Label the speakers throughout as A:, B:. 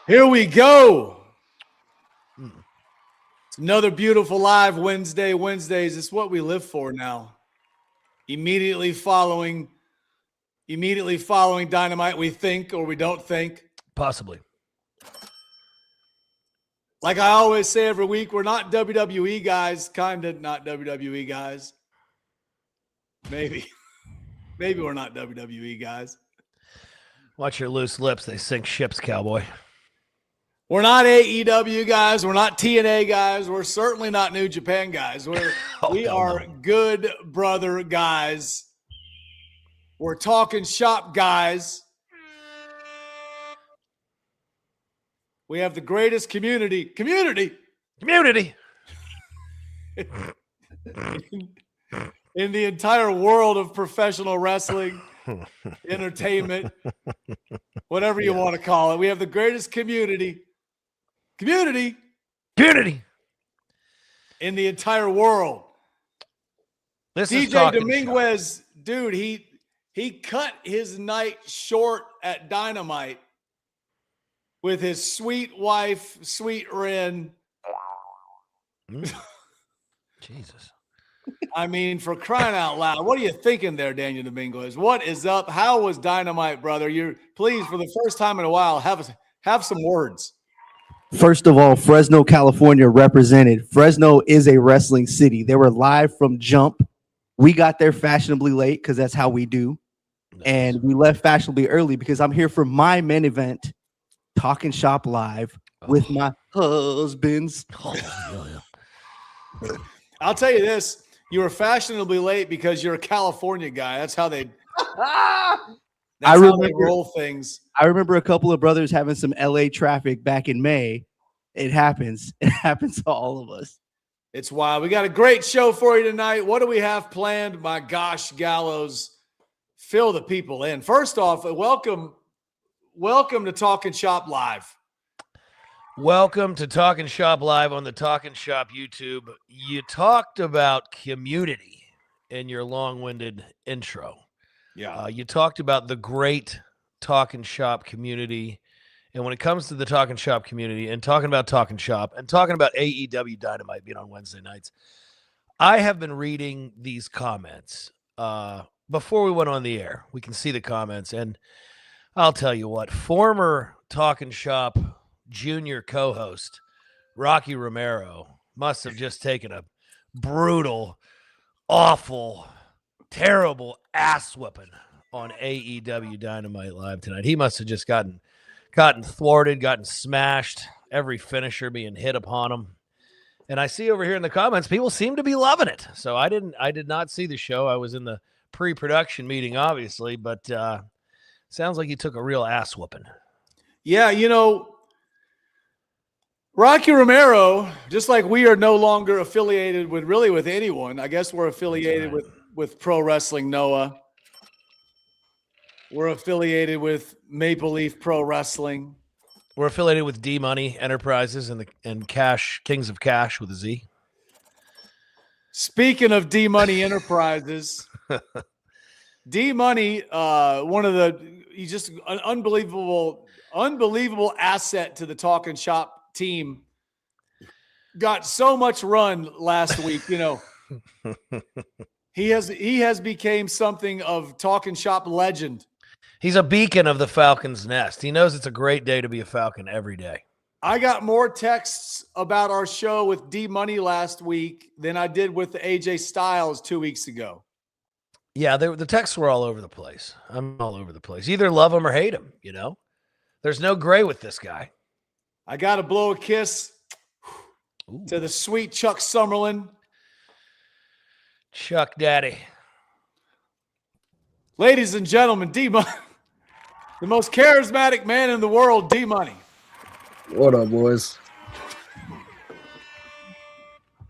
A: Here we go. It's another beautiful live Wednesday. Wednesdays, it's what we live for now. Immediately following Dynamite, we think or we don't think.
B: Possibly.
A: Like I always say every week, we're not WWE guys, kind of not WWE guys. Maybe we're not WWE guys.
B: Watch your loose lips. They sink ships, cowboy.
A: We're not AEW guys. We're not TNA guys. We're certainly not New Japan guys. We are good brother guys. We're talking shop guys. We have the greatest community in the entire world of professional wrestling, entertainment, whatever you want to call it. We have the greatest community in the entire world.
B: This
A: DJ Dominguez, dude, he cut his night short at Dynamite with his sweet wife, Sweet Ren.
B: Jesus.
A: I mean, for crying out loud, what are you thinking there, Daniel Dominguez? What is up? How was Dynamite, brother? You're please, for the first time in a while, have some words.
C: First of all, Fresno, California represented. Fresno is a wrestling city. They were live from jump. We got there fashionably late because that's how we do. Nice. And we left fashionably early because I'm here for my main event, Talking Shop Live, with my husbands.
A: I'll tell you this. You were fashionably late because you're a California guy. That's how they how they roll things.
C: I remember a couple of brothers having some LA traffic back in May. It happens. It happens to all of us.
A: It's wild. We got a great show for you tonight. What do we have planned? My gosh, Gallows, fill the people in. First off, welcome to Talking Shop Live.
B: Welcome to Talking Shop Live on the Talking Shop YouTube. You talked about community in your long-winded intro.
A: Yeah.
B: You talked about the great Talking Shop community. And when it comes to the Talking Shop community and talking about Talking Shop and talking about AEW Dynamite being on Wednesday nights, I have been reading these comments before we went on the air. We can see the comments. And I'll tell you what, former Talking Shop junior co-host Rocky Romero must have just taken a brutal, awful, terrible ass whipping on AEW Dynamite Live tonight. He must have just gotten thwarted, gotten smashed, every finisher being hit upon him. And I see over here in the comments, people seem to be loving it. So I did not see the show. I was in the pre-production meeting, obviously, but sounds like he took a real ass whooping.
A: Yeah, you know, Rocky Romero, just like we are no longer affiliated with anyone. I guess we're affiliated with Pro Wrestling Noah. We're affiliated with Maple Leaf Pro Wrestling.
B: We're affiliated with D Money Enterprises and Cash Kings of Cash with a Z.
A: Speaking of D Money Enterprises, D Money, he's just an unbelievable asset to the Talking Shop team. Got so much run last week, you know. He has became something of Talking Shop legend.
B: He's a beacon of the Falcon's nest. He knows it's a great day to be a Falcon every day.
A: I got more texts about our show with D Money last week than I did with AJ Styles 2 weeks ago.
B: Yeah, the texts were all over the place. I'm all over the place. Either love him or hate him, you know? There's no gray with this guy.
A: I got to blow a kiss to the sweet Chuck Summerlin.
B: Chuck Daddy.
A: Ladies and gentlemen, D Money, the most charismatic man in the world, D Money.
D: What up, boys?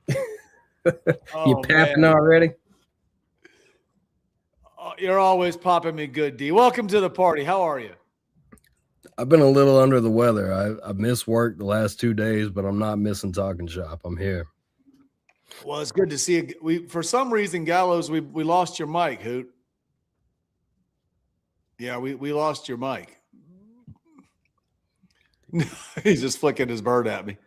D: You papping already?
A: Oh, you're always popping me good, D. Welcome to the party. How are you?
D: I've been a little under the weather. I missed work the last 2 days, but I'm not missing Talking Shop. I'm here.
A: Well, it's good to see you. For some reason, Gallows, we lost your mic, Hoot. Yeah, we lost your mic. He's just flicking his bird at me.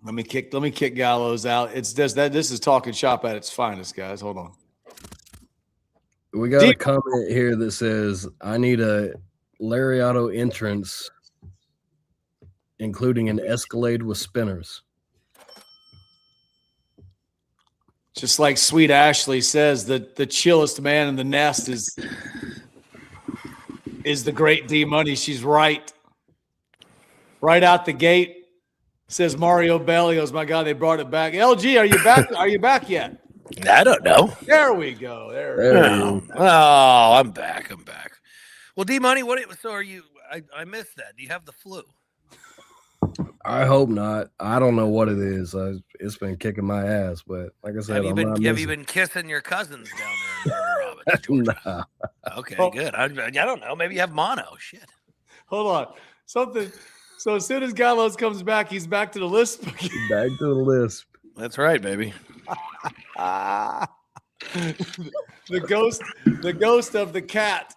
A: Let me kick Gallows out. It's just that this is Talking Shop at its finest, guys. Hold on.
D: We got a comment here that says, I need a Lariato entrance, including an Escalade with spinners.
A: Just like Sweet Ashley says, the chillest man in the nest is the great D Money. She's right. Right out the gate. Says Mario Bellios. My God, they brought it back. LG, are you back? Are you back yet?
B: I don't know.
A: There we go. There we
B: go. Oh, I'm back. Well, D Money, so are you? I missed that. Do you have the flu?
D: I hope not. I don't know what it is. It's been kicking my ass, but like I said,
B: have you been kissing your cousins down there in Robbins?
D: Nah.
B: Okay, good. I don't know. Maybe you have mono. Shit.
A: Hold on. Something. So as soon as Gallows comes back, he's back to the lisp.
D: Back to the lisp.
B: That's right, baby.
A: The ghost of the cat.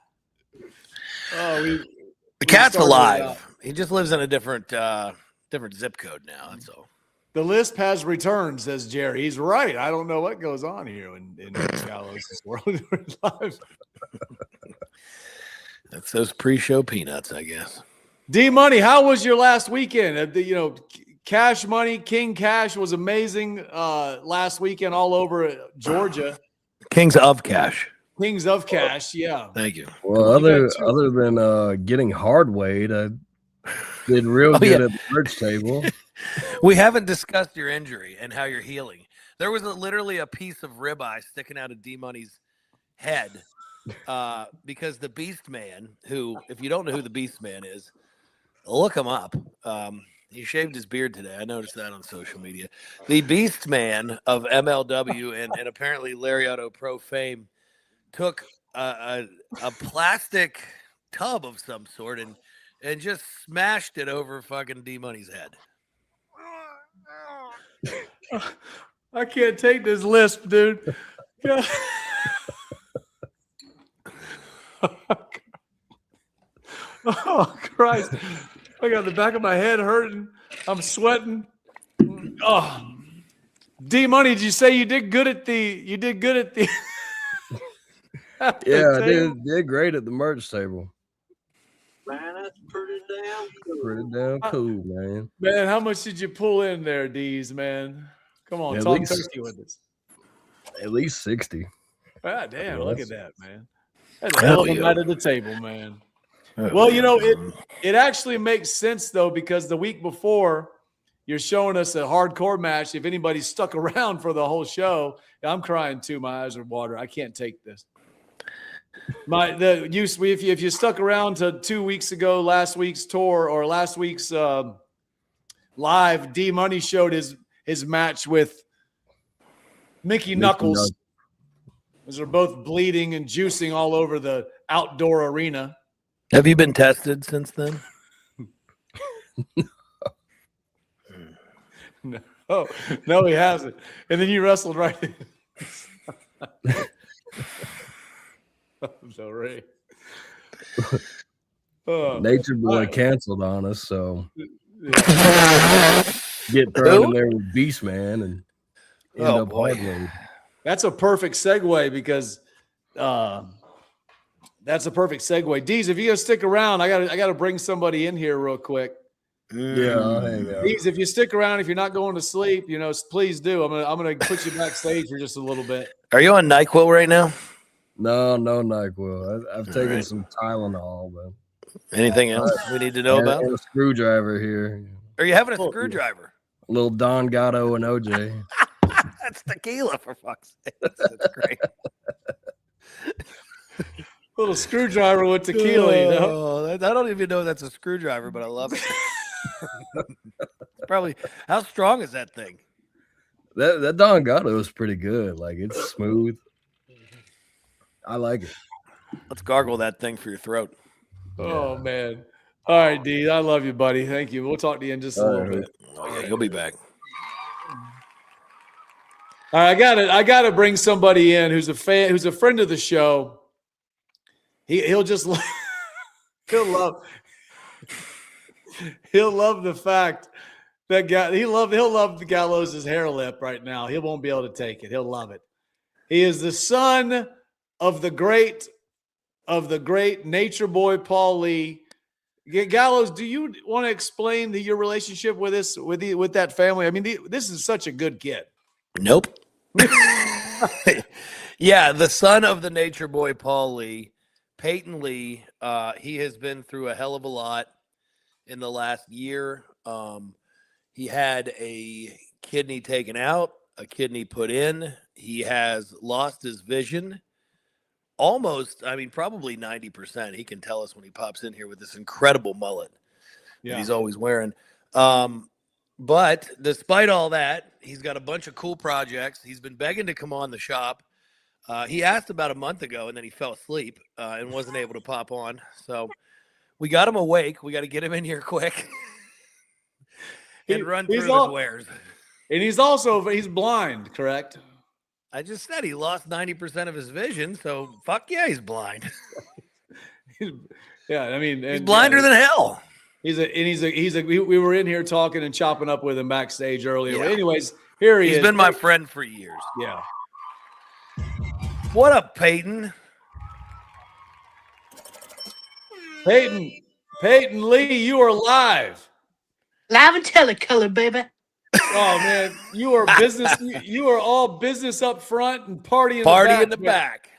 A: Oh,
B: the cat's alive. He just lives in a different zip code now. That's all.
A: The lisp has returned, says Jerry. He's right. I don't know what goes on here in Gallows' world.
B: That's those pre-show peanuts, I guess.
A: D Money, how was your last weekend? Cash Money, King Cash was amazing last weekend all over Georgia.
B: Kings of Cash.
A: Kings of Cash, yeah.
B: Thank you.
D: Well, other than getting hard weighed, I did real good at the merch table.
B: We haven't discussed your injury and how you're healing. There was literally a piece of ribeye sticking out of D Money's head because the Beast Man, who, if you don't know who the Beast Man is, look him up. He shaved his beard today. I noticed that on social media. The Beast Man of MLW and apparently Lariato Pro fame took a plastic tub of some sort and just smashed it over fucking D Money's head.
A: I can't take this lisp, dude. Oh, Christ. I got the back of my head hurting. I'm sweating. Oh. D Money, did you say you did good at the
D: Yeah, I did great at the merch table.
C: Man, that's pretty
D: damn cool, man.
A: Man, how much did you pull in there, D's, man? Come on,
D: At
A: talk
D: least-
A: turkey with us.
D: At least 60.
A: Ah, damn,
D: Yeah,
A: look
D: that's-
A: at that, man. That's a hell of a night at the table, man. Well, it actually makes sense, though, because the week before, you're showing us a hardcore match. If anybody stuck around for the whole show, I'm crying too. My eyes are water. I can't take this. If you stuck around to 2 weeks ago, last week's tour or last week's live, D Money showed his match with Mickey Knuckles. Those are both bleeding and juicing all over the outdoor arena.
B: Have you been tested since then?
A: No, he hasn't. And then you wrestled right in. So Ray.
D: Nature Boy
A: right.
D: canceled on us, so get thrown in there with Beast Man and end up hard weighed.
A: That's a perfect segue because That's a perfect segue. Deez, if you're gonna stick around, I gotta bring somebody in here real quick.
D: Yeah, I'll hang out.
A: Deez, if you stick around, if you're not going to sleep, please do. I'm gonna put you backstage for just a little bit.
B: Are you on NyQuil right now?
D: No NyQuil. I've taken
B: right.
D: some Tylenol, but
B: Anything else we need to know about?
D: and a screwdriver here.
B: Are you having a screwdriver?
D: A little Don Gatto and OJ.
B: That's tequila, for fuck's sake. That's great.
A: Little screwdriver with tequila,
B: Oh, I don't even know that's a screwdriver, but I love it. Probably. How strong is that thing?
D: That Don Gatto is pretty good. Like, it's smooth. I like it.
B: Let's gargle that thing for your throat.
A: Oh man. All right, Deez. I love you, buddy. Thank you. We'll talk to you in just a little bit.
B: Oh yeah, you'll be back.
A: All right, I gotta bring somebody in who's a friend of the show. He'll just he'll love the fact that he'll love the Gallows' hair lip right now. He won't be able to take it. He'll love it. He is the son of the great nature boy Paul Lee. Gallows, do you want to explain your relationship with that family? I mean, this is such a good kid.
B: Nope. Yeah, the son of the nature boy Paul Lee, Payton Lee. He has been through a hell of a lot in the last year. He had a kidney taken out, a kidney put in. He has lost his vision. Almost, probably 90%. He can tell us when he pops in here with this incredible mullet that he's always wearing. But despite all that, he's got a bunch of cool projects. He's been begging to come on the shop. He asked about a month ago, and then he fell asleep and wasn't able to pop on. So we got him awake. We got to get him in here quick and run through his wares.
A: And he's blind, correct?
B: I just said he lost 90% of his vision, so fuck yeah, he's blind.
A: Yeah,
B: he's blinder than hell.
A: We were in here talking and chopping up with him backstage earlier. Yeah. Anyways, here he is.
B: He's been my friend for years.
A: Yeah.
B: What up, Payton?
A: Payton Lee, you are live.
E: Live and telecolor, baby.
A: Oh man, you are business. You are all business up front and party
B: in the back.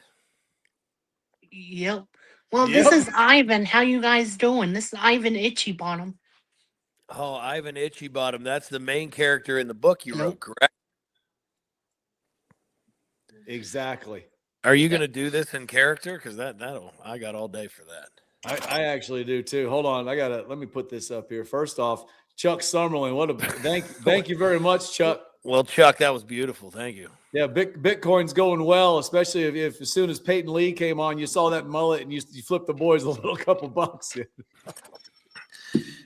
E: Yep. Well, this is Ivan. How you guys doing? This is Ivan Itchy Bottom.
B: Oh, Ivan Itchy Bottom. That's the main character in the book you wrote, correct?
A: Exactly.
B: Are you going to do this in character? Because I got all day for that.
A: I actually do too. Hold on, let me put this up here. First off, Chuck Summerlin, thank you very much, Chuck.
B: Well, Chuck, that was beautiful. Thank you.
A: Yeah, Bitcoin's going well, especially if as soon as Payton Lee came on, you saw that mullet and you flipped the boys a little couple bucks.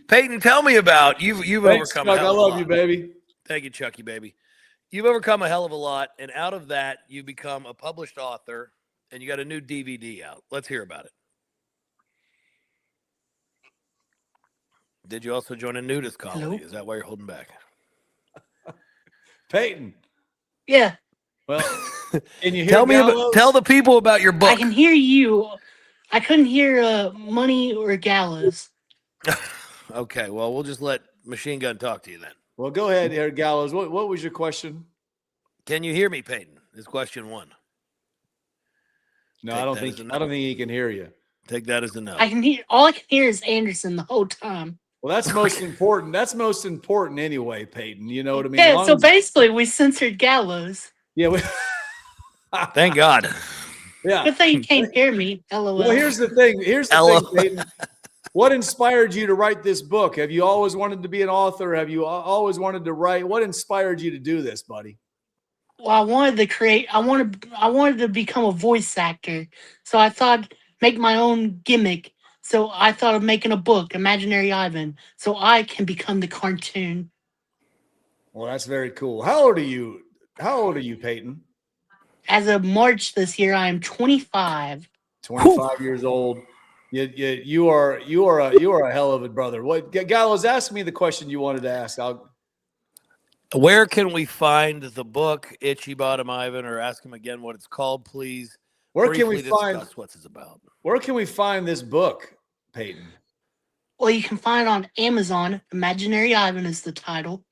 B: Payton, tell me about you've
A: Thanks,
B: overcome.
A: Chuck, I love you, baby.
B: Thank you, Chucky, baby. You've overcome a hell of a lot, and out of that, you become a published author, and you got a new DVD out. Let's hear about it. Did you also join a nudist colony? Hello? Is that why you're holding back?
A: Payton.
E: Yeah.
A: Well, can you hear
B: tell the people about your book.
E: I can hear you. I couldn't hear Money or Gallows.
B: Okay, well, we'll just let Machine Gun talk to you then.
A: Well, go ahead here, Gallows. What was your question?
B: Can you hear me, Payton? Is question one.
A: No, I don't think he can hear you.
B: Take that as a no.
E: All I can hear is Anderson the whole time.
A: Well, that's most important. That's most important anyway, Payton. You know what I mean?
E: Yeah, so basically we censored Gallows.
A: Yeah.
B: Thank God.
A: Yeah.
E: Good thing you can't hear me. LOL.
A: Well, here's the thing, Payton. What inspired you to write this book? Have you always wanted to be an author? Have you always wanted to write? What inspired you to do this, buddy?
E: Well, I wanted to become a voice actor. So I thought make my own gimmick. So I thought of making a book, Imaginary Ivan, so I can become the cartoon.
A: Well, that's very cool. How old are you, Payton?
E: As of March this year, I am 25.
A: 25 years old. You are a hell of a brother. What Gallows, ask me the question you wanted to ask.
B: Where can we find the book, Itchy Bottom Ivan, or ask him again what it's called, please?
A: Where can we
B: briefly
A: find
B: discuss what it's about.
A: Where can we find this book, Payton?
E: Well, you can find it on Amazon. Imaginary Ivan is the title,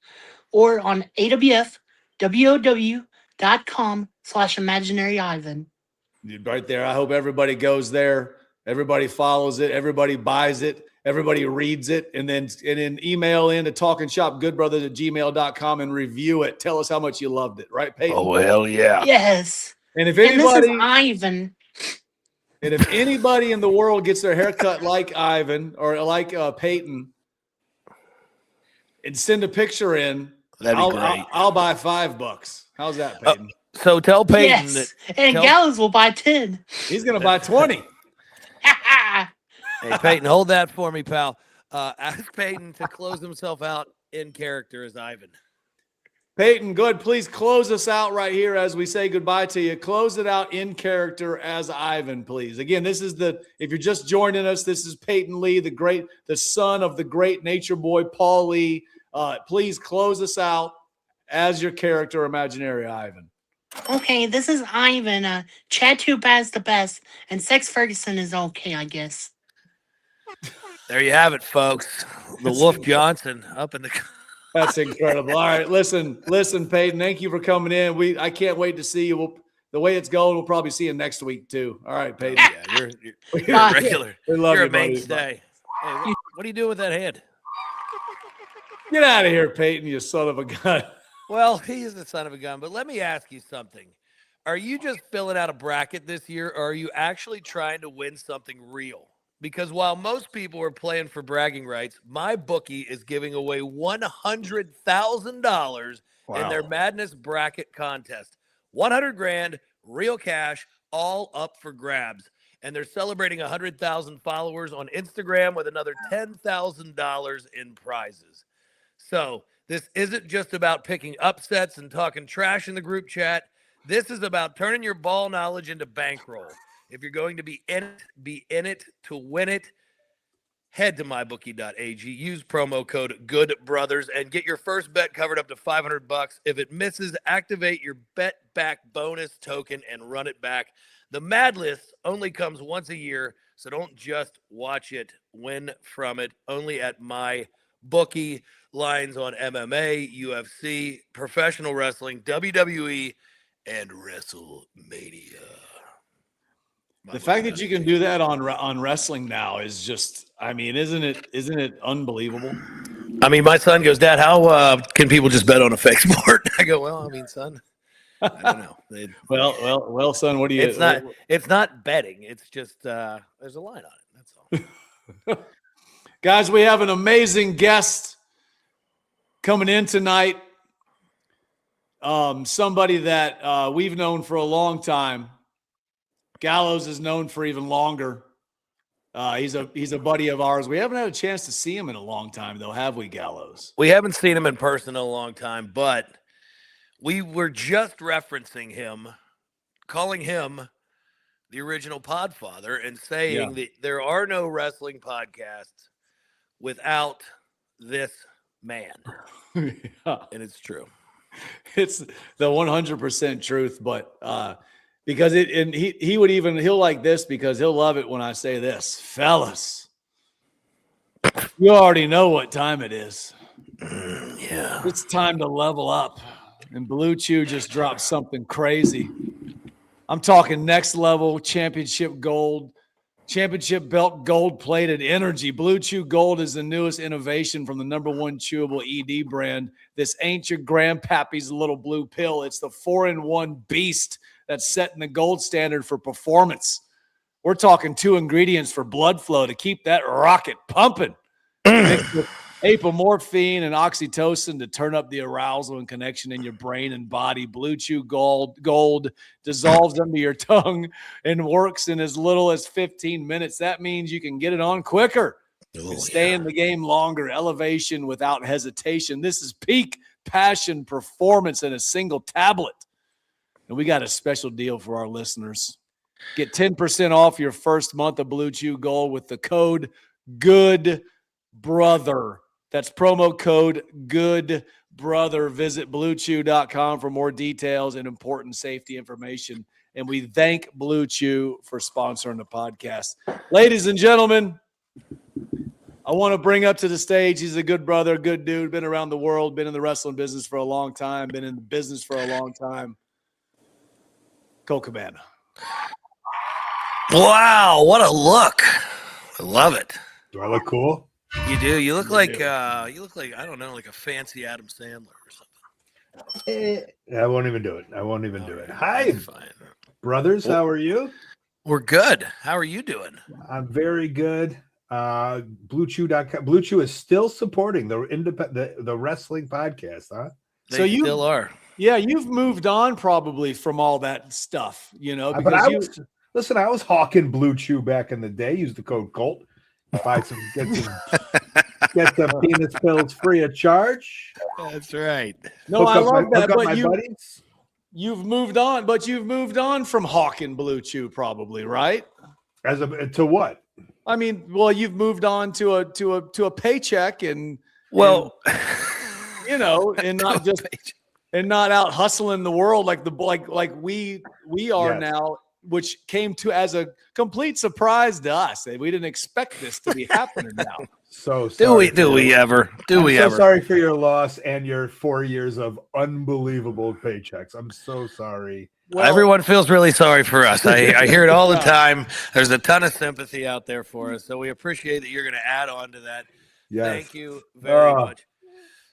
E: or on awfwow.com/Imaginary Ivan.
A: Right there. I hope everybody goes there. Everybody follows it. Everybody buys it. Everybody reads it, and then email in to talkingshopgoodbrothers@gmail.com and review it. Tell us how much you loved it. Right, Payton?
B: Oh, hell yeah.
E: Yes.
A: And if
E: And this is
A: anybody
E: Ivan.
A: And if anybody in the world gets their haircut like Ivan or like Payton, and send a picture in,
B: That'd be great.
A: I'll buy $5. How's that, Payton?
B: So tell Payton
E: Yes.
B: that.
E: And Gallows will buy 10.
A: He's going to buy 20.
B: Hey, Payton, hold that for me, pal. Ask Payton to close himself out in character as Ivan.
A: Payton, good. Please close us out right here as we say goodbye to you. Close it out in character as Ivan, please. Again, this is if you're just joining us, this is Payton Lee, the son of the great nature boy, Paul Lee. Please close us out as your character, imaginary Ivan.
E: Okay, this is Ivan. Chad Tubad's the best, and Sex Ferguson is okay, I guess.
B: There you have it, folks. The Wolf Johnson up in the.
A: That's incredible. All right, listen, Payton. Thank you for coming in. I can't wait to see you. The way it's going, we'll probably see you next week too. All right, Payton.
B: Yeah, you're a regular.
A: We love
B: You're
A: you,
B: a
A: buddy.
B: mainstay. Hey, what are you doing with that head?
A: Get out of here, Payton, you son of a gun.
B: Well, he is the son of a gun. But let me ask you something. Are you just filling out a bracket this year, or are you actually trying to win something real? Because while most people are playing for bragging rights, my bookie is giving away $100,000 in their Madness Bracket contest. 100 grand, real cash, all up for grabs. And they're celebrating 100,000 followers on Instagram with another $10,000 in prizes. So this isn't just about picking upsets and talking trash in the group chat. This is about turning your ball knowledge into bankroll. If you're going to be in it to win it. Head to mybookie.ag, use promo code GOODBROTHERS, and get your first bet covered up to $500. If it misses, activate your bet back bonus token and run it back. The Mad List only comes once a year, so don't just watch it. Win from it. Only at MyBookie. Lines on MMA, UFC, professional wrestling, WWE, and WrestleMania.
A: The fact that you can do that on wrestling now is just, I mean, isn't it unbelievable?
B: I mean, my son goes, Dad, how can people just bet on a fake sport? I go, well, I mean, son, I don't know.
A: Well, son, what do you?
B: It's not betting. It's just there's a line on it. That's all.
A: Guys, we have an amazing guest coming in tonight. Somebody that we've known for a long time. Gallows is known for even longer. He's a buddy of ours. We haven't had a chance to see him in a long time, though, have we, Gallows?
B: We haven't seen him in person in a long time, but we were just referencing him, calling him the original Podfather, and saying that there are no wrestling podcasts without this man. And it's true.
A: It's the 100% truth, but because he'll like this because he'll love it when I say this. Fellas, you already know what time it is.
B: Yeah.
A: It's time to level up. And Blue Chew just dropped something crazy. I'm talking next level championship gold, championship belt gold plated energy. Blue Chew Gold is the newest innovation from the #1 chewable ED brand. This ain't your grandpappy's little blue pill. It's the 4-in-1 beast that's setting the gold standard for performance. We're talking 2 ingredients for blood flow to keep that rocket pumping. Mixed with apomorphine and oxytocin to turn up the arousal and connection in your brain and body. Blue Chew Gold dissolves under your tongue and works in as little as 15 minutes. That means you can get it on quicker and stay in the game longer. Elevation without hesitation. This is peak passion performance in a single tablet. And we got a special deal for our listeners. Get 10% off your first month of Blue Chew Gold with the code GOODBROTHER. That's promo code GOODBROTHER. Visit BlueChew.com for more details and important safety information. And we thank Blue Chew for sponsoring the podcast. Ladies and gentlemen, I want to bring up to the stage. He's a good brother, good dude, been around the world, been in the wrestling business for a long time, been in the business for a long time. Colt Cabana.
B: Wow, what a look. I love it.
F: Do I look cool?
B: You do. You look
A: You
B: like
A: do.
B: I don't know, like a fancy Adam Sandler or something.
F: I won't even do it. I won't even do it.
B: All
F: Hi,
B: right, fine.
F: brothers. How are you?
B: We're good. How are you doing?
F: I'm very good. BlueChew.com. Blue Chew is still supporting the wrestling podcast, huh?
B: They
A: So you-
B: still are.
A: Yeah, you've moved on probably from all that stuff, you know,
F: But
A: because
F: I was hawking Blue Chew back in the day. Use the code Colt. Buy some, get some penis pills free of charge.
B: That's right.
A: no, I love that.
F: Hook up
A: But
F: my buddies.
A: you've moved on, but you've moved on from hawking Blue Chew, probably, right?
F: To what?
A: I mean, well, you've moved on to a paycheck and you know, and not just and not out hustling the world like we are
F: Yes.
A: now, which came to as a complete surprise to us. We didn't expect this to be happening now.
F: So
B: Do
F: sorry
B: we ever?
F: I'm so sorry for your loss and your 4 years of unbelievable paychecks. I'm so sorry.
A: Well,
B: Everyone feels really sorry for us. I hear it all the
A: Yeah.
B: time. There's a ton of sympathy out there for us. So we appreciate that you're going to add on to that.
F: Yes.
B: Thank you very
F: Oh.
B: much.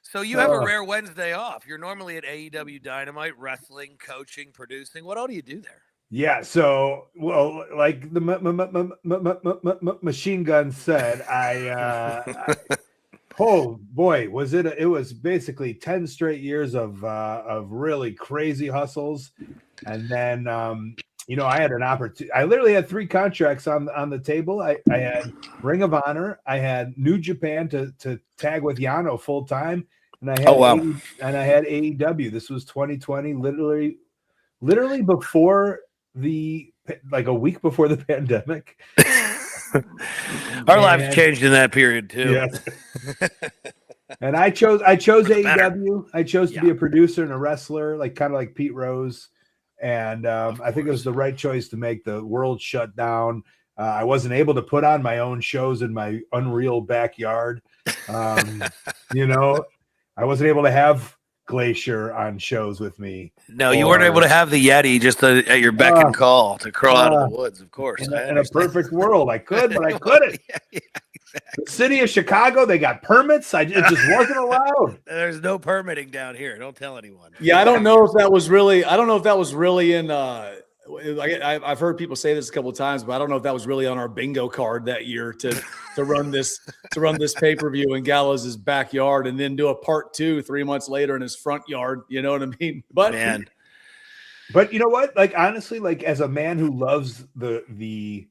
B: So you have a
F: Oh.
B: rare Wednesday off. You're normally at AEW Dynamite, wrestling, coaching, producing. What all do you do there?
F: Yeah. So, well, like the machine gun said, oh boy, was it? It was basically 10 straight years of really crazy hustles, and then I had an opportunity. I literally had 3 contracts on the table. I had Ring of Honor, I had New Japan to tag with Yano full time, and I had had AEW. This was 2020, literally before a week before the pandemic.
B: Our lives changed in that period too.
F: Yes. And I chose AEW. I chose to be
B: Yeah.
F: a producer and a wrestler, kind of like Pete Rose. And I think it was the right choice to make. The world shut down. I wasn't able to put on my own shows in my unreal backyard. I wasn't able to have Glacier on shows with me.
B: No, you weren't able to have the Yeti just at your beck and call to crawl out of the woods, of course.
F: In
B: I
F: a
B: understand.
F: perfect world, I could, but I couldn't.
B: Yeah,
F: The city of Chicago, they got permits. it just wasn't allowed.
B: There's no permitting down here. Don't tell anyone.
A: Yeah, I don't know if that was really in I've heard people say this a couple of times, but I don't know if that was really on our bingo card that year to run this pay-per-view in Gallows' backyard and then do a part 2 3 months later in his front yard. You know what I mean? But
B: Man,
F: But you know what? Honestly, as a man who loves the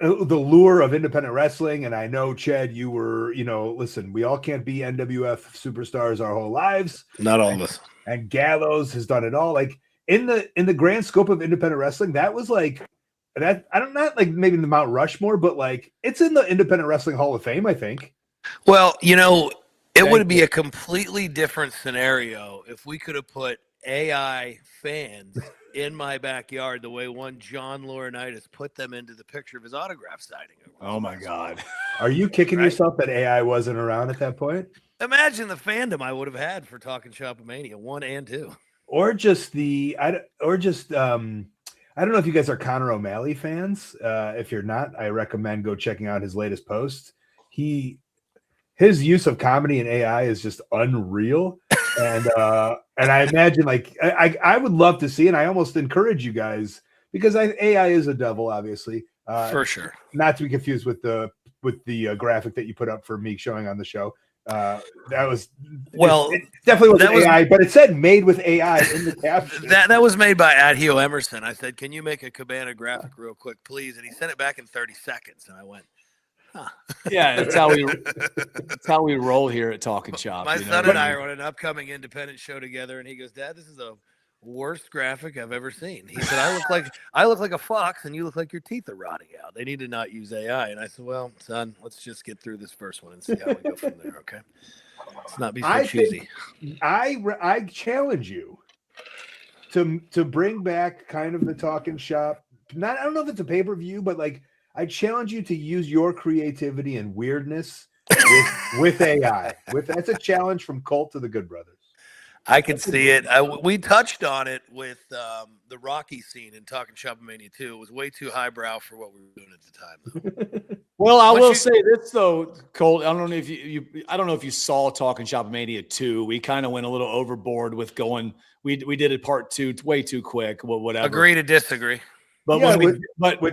F: lure of independent wrestling, and I know, Chad, you were, listen, we all can't be NWF superstars our whole lives.
B: not all of us.
F: And Gallows has done it all. In the grand scope of independent wrestling, that was that. I don't not maybe in the Mount Rushmore, but it's in the Independent Wrestling Hall of Fame, I think.
B: Well, it
F: Thank
B: would be
F: you.
B: a completely different scenario if we could have put AI fans in my backyard the way one John Laurinaitis put them into the picture of his autograph signing.
A: oh my God.
F: Are you kicking
B: Right.
F: yourself that AI wasn't around at that point?
B: Imagine the fandom I would have had for Talking Shop Mania 1 and 2.
F: Or just I don't know if you guys are Conor O'Malley fans. If you're not, I recommend go checking out his latest post. His use of comedy and AI is just unreal. And I imagine I would love to see, and I almost encourage you guys, because AI is a devil, obviously.
B: For sure.
F: Not to be confused with the graphic that you put up for me showing on the show. That was it definitely wasn't AI, but it said made with AI in the caption.
B: That was made by Adhio Emerson. I said, "Can you make a Cabana graphic real quick, please?" And he sent it back in 30 seconds, and I went, "Huh."
A: Yeah, that's how we roll here at Talking Shop.
B: My
A: you know
B: son
A: what
B: and
A: I
B: I
A: mean?
B: are on an upcoming independent show together, and he goes, "Dad, this is the worst graphic I've ever seen." He said, I look like a fox, and you look like your teeth are rotting out. They need to not use AI." And I said, "Well, son, let's just get through this first one and see how we go from there, okay? Let's not be so choosy."
F: I challenge you to bring back kind of the talking shop. Not, I don't know if it's a pay-per-view, but like I challenge you to use your creativity and weirdness with AI. That's a challenge from Colt to the Good Brothers.
B: I can see it. We touched on it with the Rocky scene in Talking Shop Mania 2. It was way too highbrow for what we were doing at the time, though.
A: Well, I will say this though, Colt. I don't know if I don't know if you saw Talking Shop Mania 2. We kind of went a little overboard with going. We did it part 2 way too quick. Whatever.
B: Agree to disagree.
A: But
F: yeah,
A: with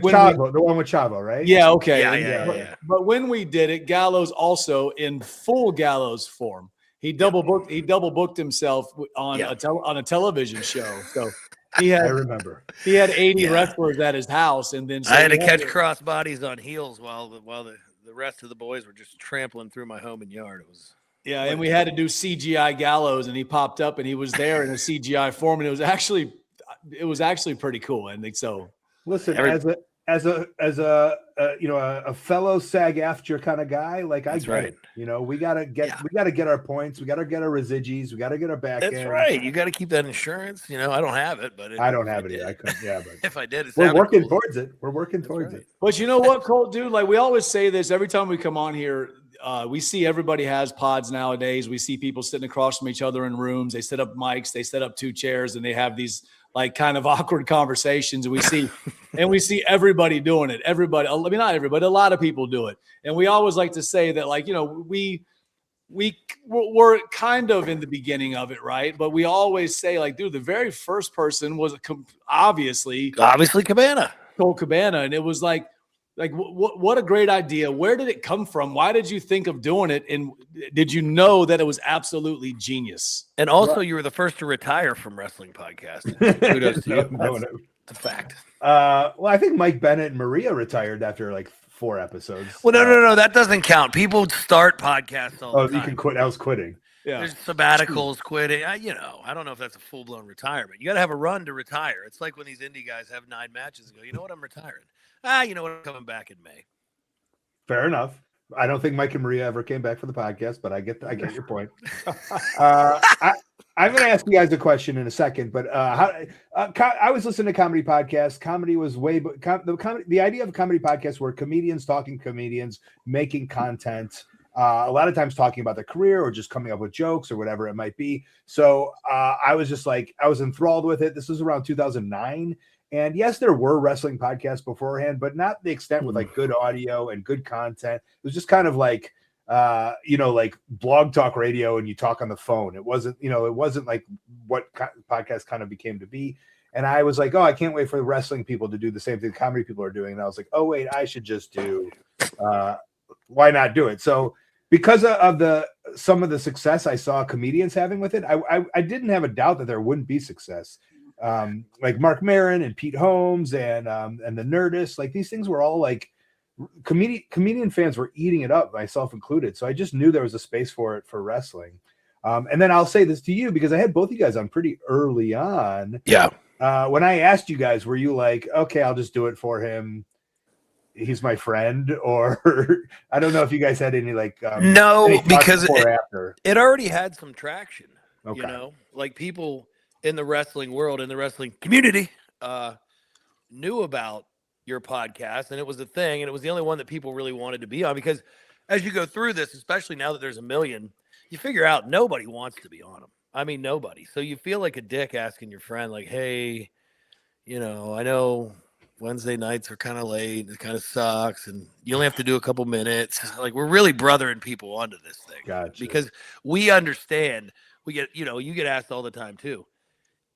F: Chavo, the one with Chavo, right?
A: Yeah, okay.
B: Yeah.
A: But when we did it, Gallows also in full Gallows form. He double booked himself on a television show. So I
F: remember
A: he had 80 wrestlers at his house, and then
B: I had to catch cross bodies on heels while the rest of the boys were just trampling through my home and yard. It was
A: and we had to do CGI Gallows, and he popped up and he was there in a CGI form, and it was actually pretty cool. I think so.
F: Listen, as a fellow SAG-AFTRA kind of guy, like I get it. You know, we gotta get our points, we gotta get our residues, we gotta get our back end.
B: That's right. You got to keep that insurance. You know, I don't have it, but
F: I don't have it either. I couldn't. Yeah, but
B: if I did,
F: we're working towards it. We're working towards it.
A: But you know what, Colt, dude? Like we always say this every time we come on here. We see everybody has pods nowadays. We see people sitting across from each other in rooms. They set up mics, they set up 2 chairs, and they have these like kind of awkward conversations. And we see everybody doing it. Everybody, I mean, not everybody, a lot of people do it. And we always like to say that, like, you know, we're kind of in the beginning of it, right? But we always say, like, dude, the very first person was obviously
B: Cabana,
A: Colt Cabana, and it was like what a great idea. Where did it come from? Why did you think of doing it? And did you know that it was absolutely genius?
B: And also, you were the first to retire from wrestling podcasting. Kudos to you. That's a fact.
F: Well, I think Mike Bennett and Maria retired after like 4 episodes.
B: Well, no, that doesn't count. People start podcasts all the time.
F: You can quit. I was quitting.
A: Yeah.
B: There's sabbaticals, quitting. I don't know if that's a full-blown retirement. You got to have a run to retire. It's like when these indie guys have 9 matches and go, you know what, I'm retiring. You know what, I'm coming back in May.
F: Fair enough. I don't think Mike and Maria ever came back for the podcast, but I get your point. I'm going to ask you guys a question in a second, but I was listening to comedy podcasts. Comedy was the idea of a comedy podcast were comedians talking comedians, making content, a lot of times talking about their career or just coming up with jokes or whatever it might be. So I was just like, I was enthralled with it. This was around 2009. And yes, there were wrestling podcasts beforehand, but not the extent with like good audio and good content. It was just kind of like, like blog talk radio and you talk on the phone. It wasn't like what podcast kind of became to be. And I was like, oh, I can't wait for the wrestling people to do the same thing comedy people are doing. And I was like, oh, wait, I should just do, why not do it? So because of some of the success I saw comedians having with it, I didn't have a doubt that there wouldn't be success. Like Mark Maron and Pete Holmes and the Nerdist, like these things were all like comedian fans were eating it up, myself included. So I just knew there was a space for it for wrestling. And then I'll say this to you because I had both you guys on pretty early on.
B: Yeah.
F: When I asked you guys, were you like, okay, I'll just do it for him, he's my friend, or I don't know if you guys had any like
B: no, because it already had some traction.
F: Okay.
B: You know, like people in the wrestling world, in the wrestling community, knew about your podcast, and it was a thing, and it was the only one that people really wanted to be on, because as you go through this, especially now that there's a million, you figure out nobody wants to be on them. I mean, nobody. So you feel like a dick asking your friend, like, hey, I know Wednesday nights are kind of late, it kind of sucks, and you only have to do a couple minutes. Like, we're really brothering people onto this thing.
F: Gotcha.
B: Because we understand. We get, you get asked all the time too.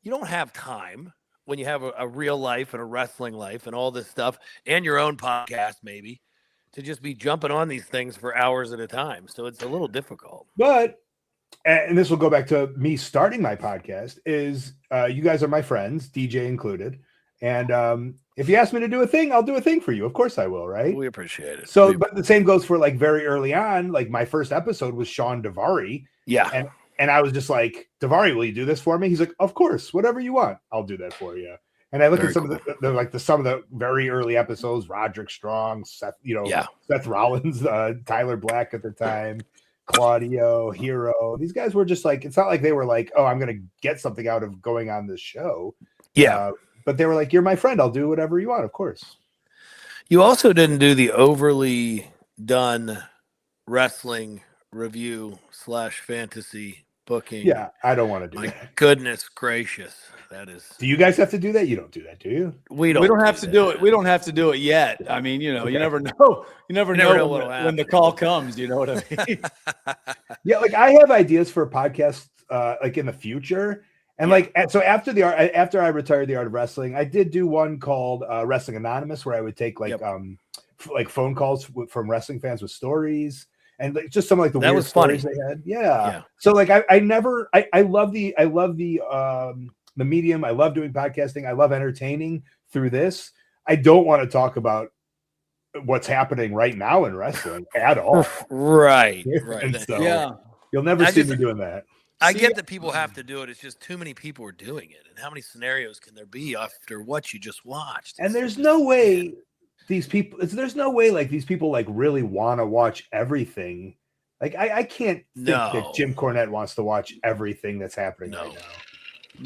B: You don't have time when you have a real life and a wrestling life and all this stuff and your own podcast, maybe, to just be jumping on these things for hours at a time. So it's a little difficult.
F: But, and this will go back to me starting my podcast, is you guys are my friends, DJ included. And if you ask me to do a thing, I'll do a thing for you. Of course I will, right?
B: We appreciate it.
F: So, but the same goes for like very early on. Like my first episode was Sean Davari.
B: Yeah.
F: And I was just like, Davari, will you do this for me? He's like, of course, whatever you want, I'll do that for you. And I look at some of some of the very early episodes, Roderick Strong, Seth Rollins, Tyler Black at the time, Claudio, Hero. These guys were just like, it's not like they were like, oh, I'm going to get something out of going on this show.
B: Yeah.
F: But they were like, you're my friend. I'll do whatever you want, of course.
B: You also didn't do the overly done wrestling review / fantasy booking.
F: Yeah, I don't want to do
B: My
F: that.
B: goodness gracious. That is.
F: Do you guys have to do that? You don't do that, do you?
B: We
A: We don't
B: do
A: have to
B: that.
A: do it. We don't have to do it yet. I mean, you know,
F: Okay.
A: you never know. You never know
B: what'll
A: when the
B: happen.
A: call comes. You know what I mean?
F: Yeah, like I have ideas for podcasts like in the future. And so after I retired the Art of Wrestling, I did do one called Wrestling Anonymous, where I would take like phone calls from wrestling fans with stories and like, just some like the
B: That
F: weird
B: was funny.
F: stories they had. Yeah. So like I love the medium. I love doing podcasting. I love entertaining through this. I don't want to talk about what's happening right now in wrestling at all.
B: Right.
F: And so
A: Yeah.
F: you'll never
B: I
F: see
B: just-
F: me doing that.
B: I get that people have to do it. It's just too many people are doing it. And how many scenarios can there be after what you just watched?
F: And there's no way there's no way like these people like really want to watch everything. Like I can't think that Jim Cornette wants to watch everything that's happening right now.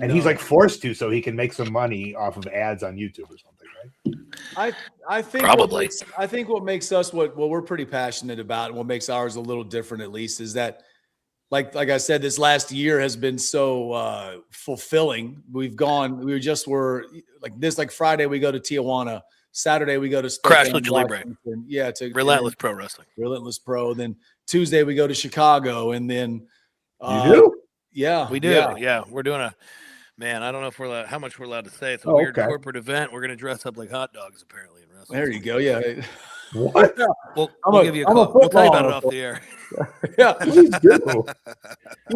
F: And he's like forced to so he can make some money off of ads on YouTube or something, right?
A: I think
B: Probably.
A: what makes us what we're pretty passionate about and what makes ours a little different at least is that like I said, this last year has been so fulfilling. We were like Friday we go to Tijuana, Saturday we go to
B: Crash
A: Spokane,
B: Lucha Libre.
A: Washington. Yeah, to
B: Relentless Pro Wrestling.
A: Relentless Pro. Then Tuesday we go to Chicago, and then
F: You do?
A: Yeah,
B: We do. Yeah. We're doing a man. I don't know if we're how much we're allowed to say. It's a weird corporate event. We're going to dress up like hot dogs, apparently. In wrestling.
A: There you go. Yeah.
F: What?
B: We'll give you a call. We'll tell you about it off the air.
A: Yeah.
F: Please do.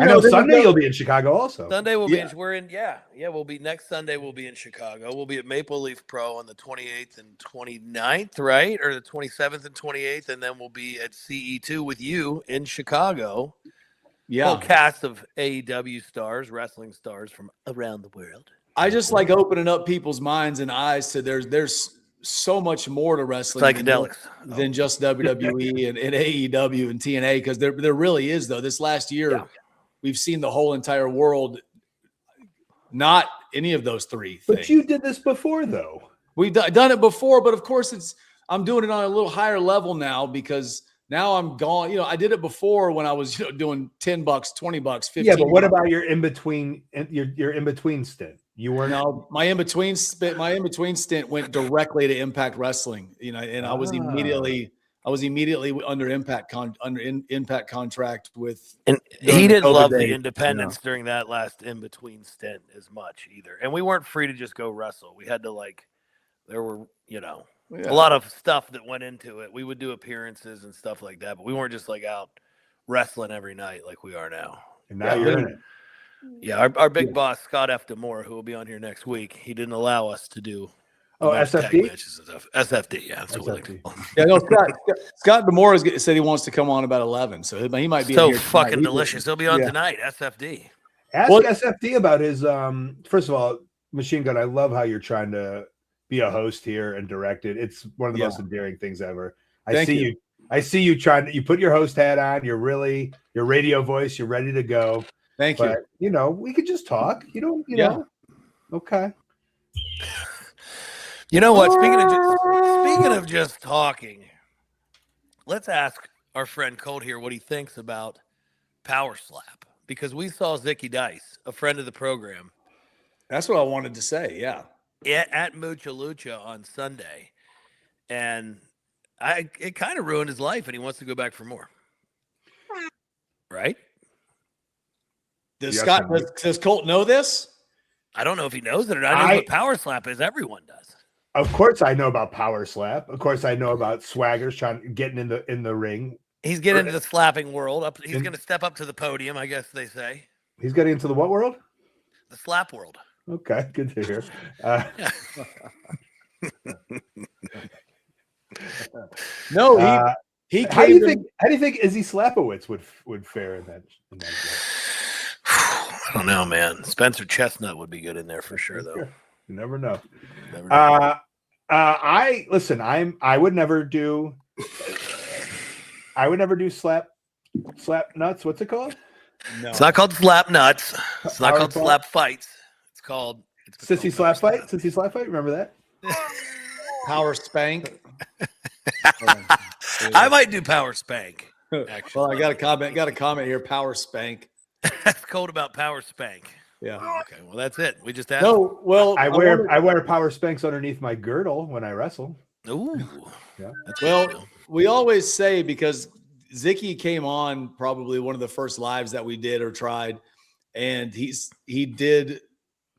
F: I know Sunday you'll be in Chicago also.
B: Sunday we'll be in. We're in. Yeah. We'll be next Sunday. We'll be in Chicago. We'll be at Maple Leaf Pro on the 28th and 29th, right, or the 27th and 28th, and then we'll be at CE2 with you in Chicago.
A: Yeah.
B: Whole cast of AEW stars, wrestling stars from around the world.
A: I just like opening up people's minds and eyes to there's so much more to wrestling
B: Psychedelics
A: than just WWE and AEW and TNA, because there really is, though. This last year, we've seen the whole entire world, not any of those three things.
F: But you did this before, though.
A: We've done it before, but of course I'm doing it on a little higher level now because now I'm gone. You know, I did it before when I was doing $10, $20, $15.
F: Yeah, but what about your in between stint? You weren't.
A: No, my in between stint went directly to Impact Wrestling. You know, and I was immediately under Impact contract with.
B: And he didn't love the independence during that last in between stint as much either. And we weren't free to just go wrestle. We had to there were a lot of stuff that went into it. We would do appearances and stuff like that, but we weren't just out wrestling every night like we are now.
F: And now you're in it.
B: Yeah, our big boss, Scott F. Demore, who will be on here next week, he didn't allow us to do
F: SFD?
B: matches and stuff. SFD, yeah. That's what we like to call him.
A: Yeah, no, Scott Demore said he wants to come on about 11, so he might be
B: so
A: in here
B: fucking
A: tonight.
B: delicious. He'll be on tonight, SFD.
F: Ask SFD about his first of all, Machine Gun, I love how you're trying to be a host here and direct it. It's one of the most endearing things ever. I see you trying you put your host hat on, your radio voice, you're ready to go.
A: Thank you.
F: But, we could just talk. You know. Okay.
B: You know what? Speaking of just talking, let's ask our friend Colt here what he thinks about Power Slap, because we saw Zicky Dice, a friend of the program.
A: That's what I wanted to say. Yeah.
B: At Mucha Lucha on Sunday, and it kind of ruined his life, and he wants to go back for more. Right?
A: Does Colt know this?
B: I don't know if he knows it or not. I know what Power Slap is. Everyone does.
F: Of course, I know about Power Slap. Of course, I know about Swaggers getting in the ring.
B: He's getting into the slapping world. He's going to step up to the podium, I guess they say.
F: He's getting into the what world?
B: The slap world.
F: Okay, good to hear.
A: No, he.
F: How do you think Izzy Slapowitz would fare in that game?
B: I don't know, man. Spencer Chestnut would be good in there for sure, though.
F: You never know.
B: Never know.
F: I would never do slap Slap nuts. What's it called?
A: No.
B: It's not called slap nuts. It's not
F: Power
B: called
F: slap?
B: slap fights. It's called
F: Sissy
B: called
F: slap
B: power
F: fight. Sissy slap fight. Remember that?
A: Power spank.
B: I might do power spank. Actually,
A: Well, I got a comment. Got a comment here. Power spank.
B: That's cold about power spank.
A: Yeah.
B: Okay, well that's it. We just asked.
A: No. Well,
F: I wear power spanks underneath my girdle when I wrestle.
B: Ooh.
F: Yeah.
B: That's good to
A: Well,
B: know.
A: we always say, because Zicky came on probably one of the first lives that we did or tried, and he did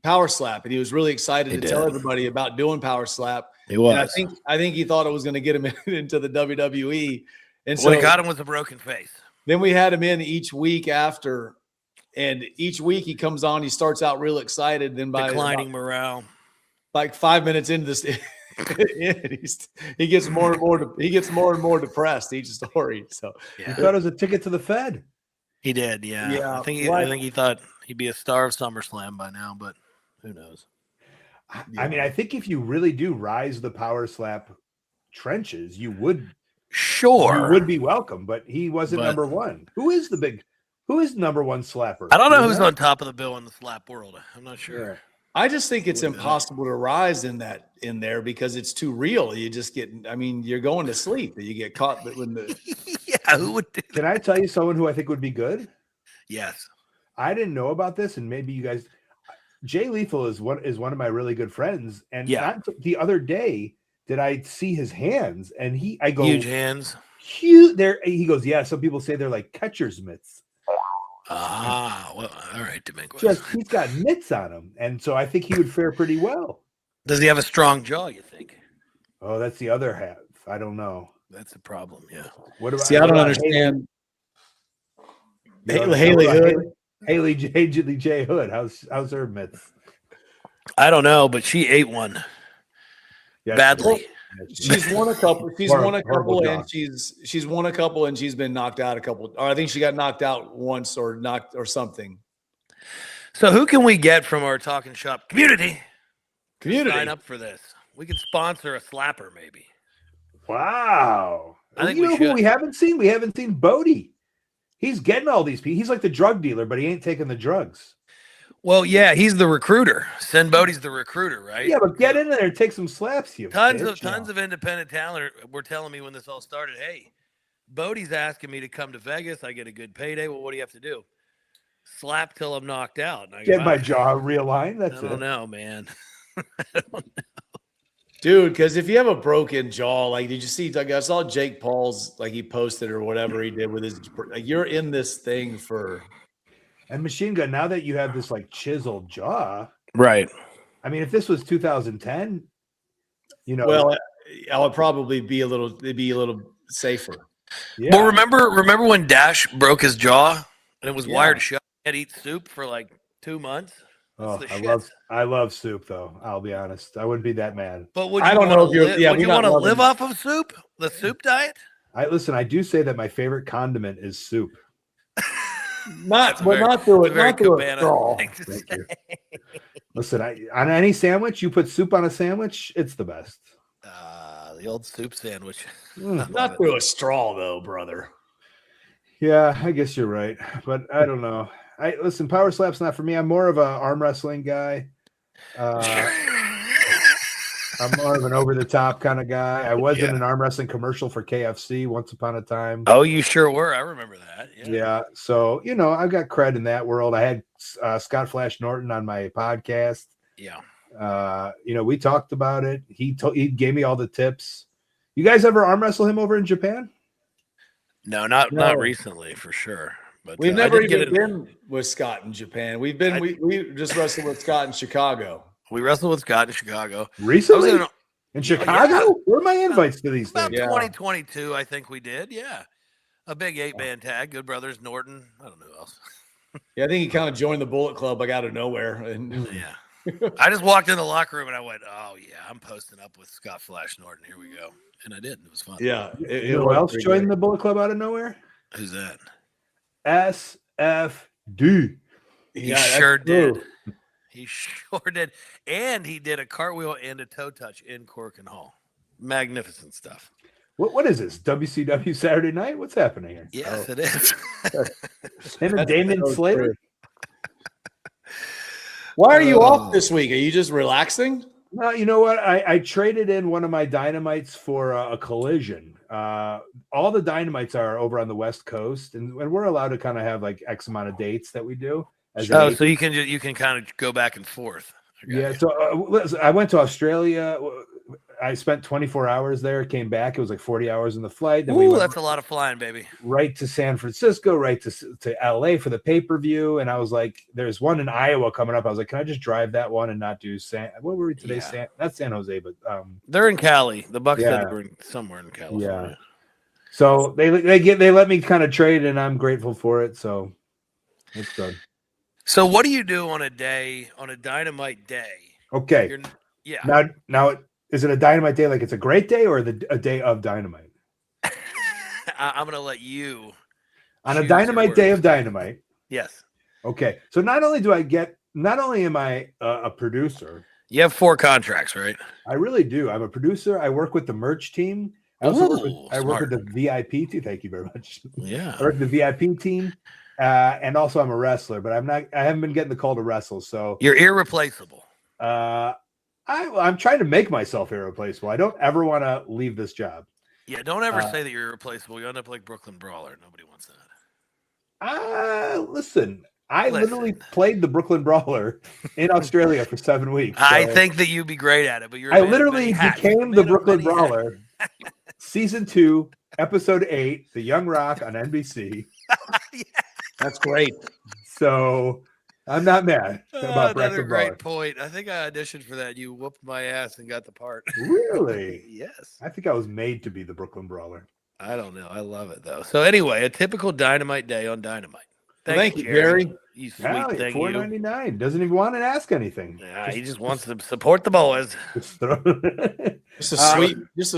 A: power slap, and he was really excited
B: He
A: to tell
B: did.
A: everybody about doing power slap.
B: He was.
A: And I think he thought it was going to get him into the WWE, and so
B: Well, he got him with a broken face.
A: then we had him in each week after, and each week he comes on, he starts out real excited, then by
B: Declining morale.
A: like 5 minutes into this, he gets more and more depressed each story. So
F: I
B: Yeah,
F: thought it was a ticket to the Fed.
B: he did. Yeah.
A: Yeah,
B: I think
A: right.
B: he thought he'd be a star of SummerSlam by now, but who knows?
F: I mean, I think if you really do rise the power slap trenches, you would be welcome. But he wasn't
B: But-
F: number one. Who is number one slapper?
B: I don't know
F: Do you
B: who's on top of the bill in the slap world. I'm not sure.
F: Yeah.
A: I just think it's
B: Wouldn't know.
A: impossible to rise in there because it's too real. You just get, I mean, you're going to sleep. You get caught when the
B: Yeah, who would do that?
F: Can I tell you someone who I think would be good?
B: Yes.
F: I didn't know about this, and maybe you guys. Jay Lethal is one of my really good friends, and
B: Yeah.
F: not the other day did I see his hands, and I go
B: Huge hands.
F: huge. There, he goes, yeah. Some people say they're like catcher's mitts.
B: Ah, well, all right, Dominguez.
F: Just he's got mitts on him, and so I think he would fare pretty well.
B: Does he have a strong jaw, you think?
F: Oh, that's the other half. I don't know.
B: That's a problem, yeah.
F: What about?
A: see, I
F: what
A: don't
F: about
A: understand.
F: Haley
A: Hood.
F: Haley J Hood. How's her mitts?
B: I don't know, but she ate one
F: Yeah,
B: badly.
A: She's won a couple. She's
F: Horrible-
A: won a
F: horrible
A: couple, and
F: job.
A: she's won a couple, and she's been knocked out a couple. Or I think she got knocked out once, or knocked or something.
B: So who can we get from our Talking Shop community?
A: Community.
B: Sign up for this. We could sponsor a slapper, maybe.
F: Wow.
B: I think
F: you
B: we
F: know who
B: should.
F: we haven't seen? We haven't seen Bodie. He's getting all these people. He's like the drug dealer, but he ain't taking the drugs.
B: Well, yeah, he's the recruiter. Sen Bodie's the recruiter, right?
F: Yeah, but get in there and take some slaps, you
B: Tons
F: bitch.
B: of independent talent were telling me when this all started, hey, Bodie's asking me to come to Vegas. I get a good payday. Well, what do you have to do? Slap till I'm knocked out. And I go,
F: Get my jaw realigned. That's
B: I don't
F: it.
B: know, man.
A: Dude, because if you have a broken jaw, like, did you see? Like, I saw Jake Paul's, like, he posted or whatever he did with his. Like, you're in this thing for.
F: And Machine Gun, now that you have this like chiseled jaw,
B: Right.
F: I mean, if this was 2010, you know,
A: Well, I would probably be a little. It'd be a little safer.
F: yeah.
B: Well, remember when Dash broke his jaw and it was
F: Yeah.
B: wired shut? He had to eat soup for like 2 months.
F: Oh,
B: the
F: I
B: shit.
F: love soup though. I'll be honest. I wouldn't be that mad.
B: But would you
A: I don't know
B: wanna
A: if you're-
B: li-
A: yeah,
B: would
A: we
B: you
A: not
B: want to
A: loving-
B: live off of soup? The soup diet?
F: I do say that my favorite condiment is soup.
A: Not,
B: That's a
A: but
B: very-
A: not through
B: It's
A: it.
B: a very
A: Not through a
B: Cabana
A: straw.
B: thing to
F: Thank
B: say.
F: you. Listen, on any sandwich, you put soup on a sandwich, it's the best.
B: The old soup sandwich.
F: Mm.
A: Not through a straw, though, brother.
F: Yeah, I guess you're right, but I don't know. Listen, power slap's not for me. I'm more of a arm wrestling guy. I'm more of an over the top kind of guy. I was in
B: Yeah.
F: an arm wrestling commercial for KFC once upon a time.
B: Oh, you sure were. I remember that.
F: Yeah. So, I've got cred in that world. I had Scott Flash Norton on my podcast.
B: Yeah.
F: We talked about it. He gave me all the tips. You guys ever arm wrestle him over in Japan?
B: No, not
A: No.
B: recently for sure. But
A: We've
B: I
A: never
B: did get
A: even
B: it.
A: been with Scott in Japan. We just wrestled with Scott in Chicago.
B: We wrestled with Scott in Chicago. I was
F: Recently?
B: in
F: In Chicago?
B: yeah.
F: Where are my invites to these
B: about
F: things?
A: Yeah.
B: 2022, I think we did. Yeah. A big 8-man tag. Good Brothers Norton. I don't know who else.
A: Yeah, I think he kind of joined the Bullet Club like out of nowhere. And
B: Yeah. I just walked in the locker room and I went, oh, yeah, I'm posting up with Scott Flash Norton. Here we go. And I did. It was fun.
A: yeah,
F: You know who else joined the Bullet Club out of nowhere?
B: Who's that?
F: SFD.
B: He
A: Yeah, that's
B: sure did.
A: true.
B: He sure did. And he did a cartwheel and a toe touch in Cork and Hall. Magnificent stuff.
F: What is this? WCW Saturday Night? What's happening here?
B: Yes, it is.
F: Him and Damon Slater.
A: Why are you off this week? Are you just relaxing?
F: No, you know what? I traded in one of my dynamites for a collision. All the dynamites are over on the West Coast, and we're allowed to kind of have like X amount of dates that we do.
B: So you can kind of go back and forth.
F: Yeah. So listen, I went to Australia. I spent 24 hours there. Came back. It was like 40 hours in the flight. Then
B: that's a lot of flying, baby.
F: Right to San Francisco, right to LA for the pay-per-view. And I was like, there's one in Iowa coming up. I was like, can I just drive that one and not do what were we today?
B: Yeah.
F: Not San Jose, but
B: they're in Cali. The Bucks
F: Yeah.
B: said they were somewhere in California.
F: Yeah. So they let me kind of trade, and I'm grateful for it. So it's good.
B: So what do you do on a dynamite day?
F: Okay. Now is it a dynamite day like it's a great day, or a day of dynamite?
B: I'm gonna let you
F: on a dynamite day of dynamite.
B: Yes.
F: Okay. So not only am I a producer.
B: You have 4 contracts, right?
F: I really do. I'm a producer. I work with the merch team. I also work with the VIP team. Thank you very much.
B: Yeah.
F: I work with the VIP team. And also I'm a wrestler, but I haven't been getting the call to wrestle. So
B: you're irreplaceable.
F: I'm trying to make myself irreplaceable. I don't ever want to leave this job.
B: Yeah, don't ever say that you're irreplaceable. You end up like Brooklyn Brawler. Nobody wants that.
F: Listen, I literally played the Brooklyn Brawler in Australia for 7 weeks. So
B: I think that you'd be great at it, but
F: I literally became the Brooklyn Brawler. Season 2, episode 8, The Young Rock on NBC.
B: Yeah.
A: That's great.
F: So I'm not mad about
B: another
F: Brooklyn
B: great
F: Brawler.
B: point. I think I auditioned for that. You whooped my ass and got the part.
F: Really?
B: Yes.
F: I think I was made to be the Brooklyn Brawler.
B: I don't know. I love it though. So anyway, a typical dynamite day on Dynamite.
A: Thank you, Jerry.
B: You sweet thing.
F: $4.99. Doesn't even want to ask anything.
B: Yeah, he just wants to support the boys.
A: Just a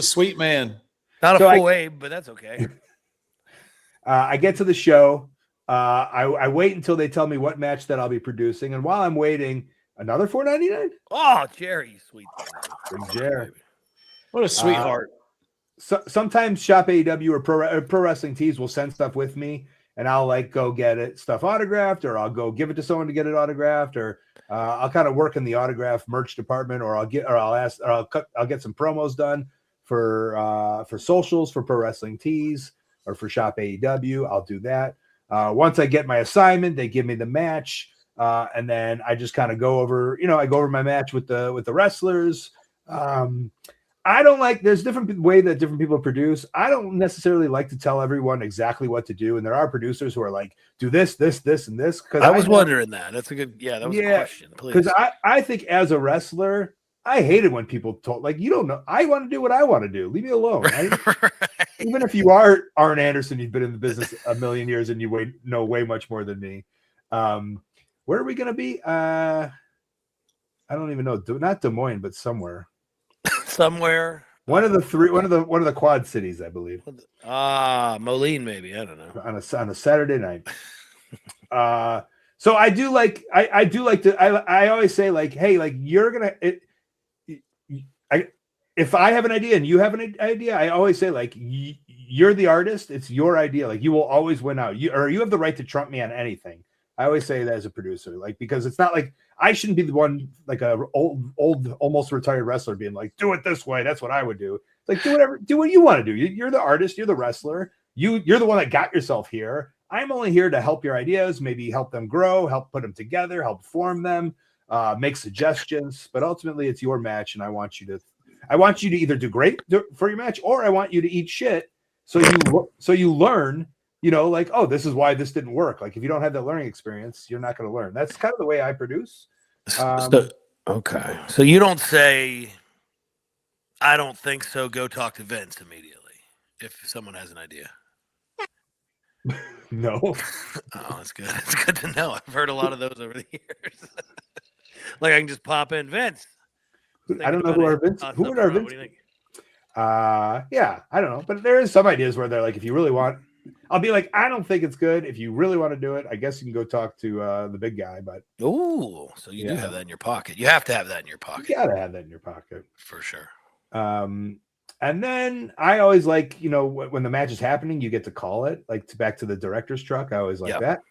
A: sweet man.
B: Not a full Abe, but that's okay.
F: I get to the show. I wait until they tell me what match that I'll be producing, and while I'm waiting, another $4.99.
B: Oh, Jerry, sweet.
F: Jerry,
A: what a sweetheart.
F: Sometimes Shop AEW or Pro Wrestling Tees will send stuff with me, and I'll like go get it stuff autographed, or I'll go give it to someone to get it autographed, or I'll kind of work in the autograph merch department, or I'll get some promos done for socials for Pro Wrestling Tees or for Shop AEW. I'll do that. Once I get my assignment, they give me the match, and then I just kind of go over my match with the wrestlers. I don't like. There's different way that different people produce. I don't necessarily like to tell everyone exactly what to do, and there are producers who are like, do this, this, this, and this. Because
B: I was wondering that. That's a good. Yeah, that was a question.
F: Because I think as a wrestler, I hated when people told like, you don't know. I want to do what I want to do. Leave me alone. Right? Even if you are Arn Anderson, you've been in the business a million years and you know way much more than me. Where are we going to be? I don't even know. Not Des Moines, but somewhere. One of the quad cities, I believe.
B: Moline, maybe. I don't know.
F: On a Saturday night. So I do like to. I always say like, hey, like you're gonna. If I have an idea and you have an idea, I always say like you're the artist. It's your idea. Like you will always win out. You have the right to trump me on anything. I always say that as a producer, like because it's not like I shouldn't be the one like a old almost retired wrestler being like, do it this way. That's what I would do. Like do what you want to do. You're the artist. You're the wrestler. You're the one that got yourself here. I'm only here to help your ideas, maybe help them grow, help put them together, help form them, make suggestions. But ultimately, it's your match, and I want you to either do great for your match, or I want you to eat shit so you learn. You know, like, oh, this is why this didn't work. Like, if you don't have that learning experience, you're not going to learn. That's kind of the way I produce.
B: Okay. So you don't say, I don't think so. Go talk to Vince immediately if someone has an idea.
F: No.
B: Oh, that's good. It's good to know. I've heard a lot of those over the years. Like, I can just pop in Vince.
F: I don't know who are Vince. Who are Vince? What do you think? Yeah, I don't know. But there is some ideas where they're like, if you really want, I'll be like, I don't think it's good. If you really want to do it, I guess you can go talk to the big guy. But
B: so you do have that in your pocket. You have to have that in your pocket.
F: You gotta have that in your pocket
B: for sure.
F: And then I always like, when the match is happening, you get to call it back to the director's truck. I always like that.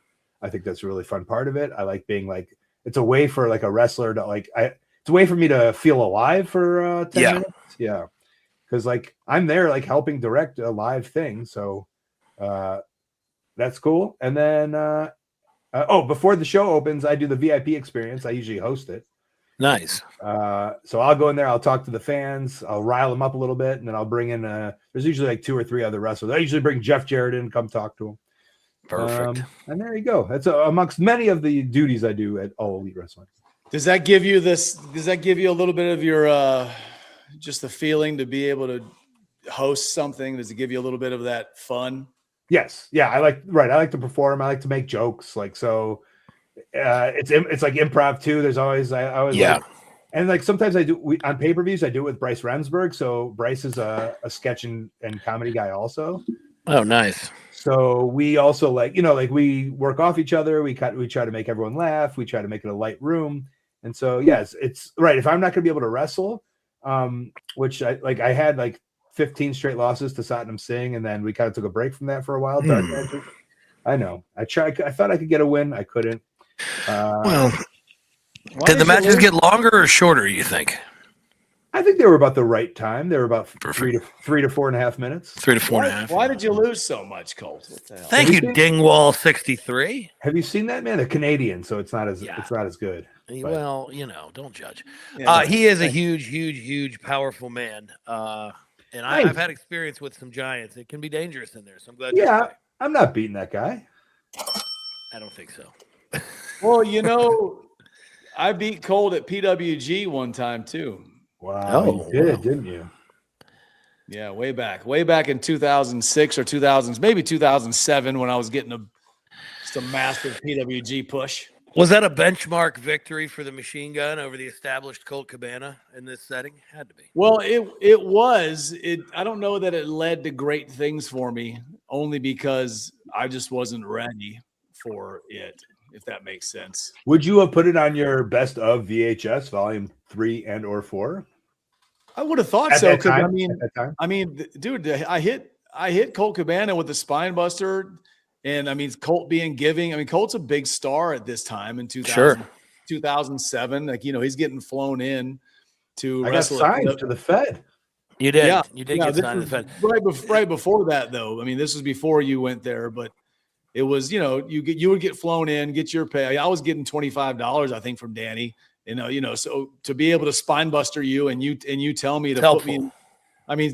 F: I think that's a really fun part of it. I like being it's a way for a wrestler to it's a way for me to feel alive for 10 minutes. Yeah. Cause I'm there helping direct a live thing. So that's cool. And then before the show opens, I do the VIP experience. I usually host it.
B: Nice.
F: So I'll go in there, I'll talk to the fans, I'll rile them up a little bit, and then I'll bring in there's usually 2 or 3 other wrestlers. I usually bring Jeff Jarrett in, come talk to him.
B: Perfect.
F: And there you go. That's amongst many of the duties I do at All Elite Wrestling.
A: Does that give you a little bit of your just the feeling to be able to host something? Does it give you a little bit of that fun?
F: Yes. Yeah, I like to perform, I like to make jokes, it's like improv too. There's always and sometimes I do on pay-per-views, I do it with Bryce Remsburg. So Bryce is a sketch and comedy guy also.
B: Oh, nice.
F: So we also we work off each other. We try to make everyone laugh. We try to make it a light room. And so yes, it's right. If I'm not going to be able to wrestle, which I had 15 straight losses to Satnam Singh, and then we kind of took a break from that for a while. Dark Magic. I know. I thought I could get a win. I couldn't.
B: Did the matches get longer or shorter, you think?
F: I think they were about the right time. They were about 3 to 4.5 minutes.
B: 3 to 4.5.
A: Why did you lose so much, Colt? What the hell?
B: Thank you, Dingwall 63.
F: Have you seen that, man? They're Canadian, so it's not as good.
B: Well, don't judge.
A: Yeah,
B: he is a huge, powerful man. And I've had experience with some giants. It can be dangerous in there. So I'm glad.
F: Yeah, I'm not beating that guy.
B: I don't think so.
A: Well, I beat Colt at PWG one time too.
F: Wow, you did, didn't you?
A: Yeah, way back in 2006 or 2000, maybe 2007, when I was getting just a massive PWG push.
B: Was that a benchmark victory for the Machine Gun over the established Colt Cabana in this setting? Had to be.
A: Well, it was. I don't know that it led to great things for me, only because I just wasn't ready for it, if that makes sense.
F: Would you have put it on your best of VHS volume 3 and or 4?
A: I would have thought so. Because I mean, dude, I hit Colt Cabana with the spine buster, and Colt being giving. Colt's a big star at this time in 2007. He's getting flown in to.
F: I got signed to the Fed.
B: You did.
A: Yeah.
B: You did get signed to the Fed.
A: Right before that, though. this was before you went there, but it was, you would get flown in, get your pay. I was getting $25, I think, from Danny. So to be able to spine buster you and you tell me to put me in,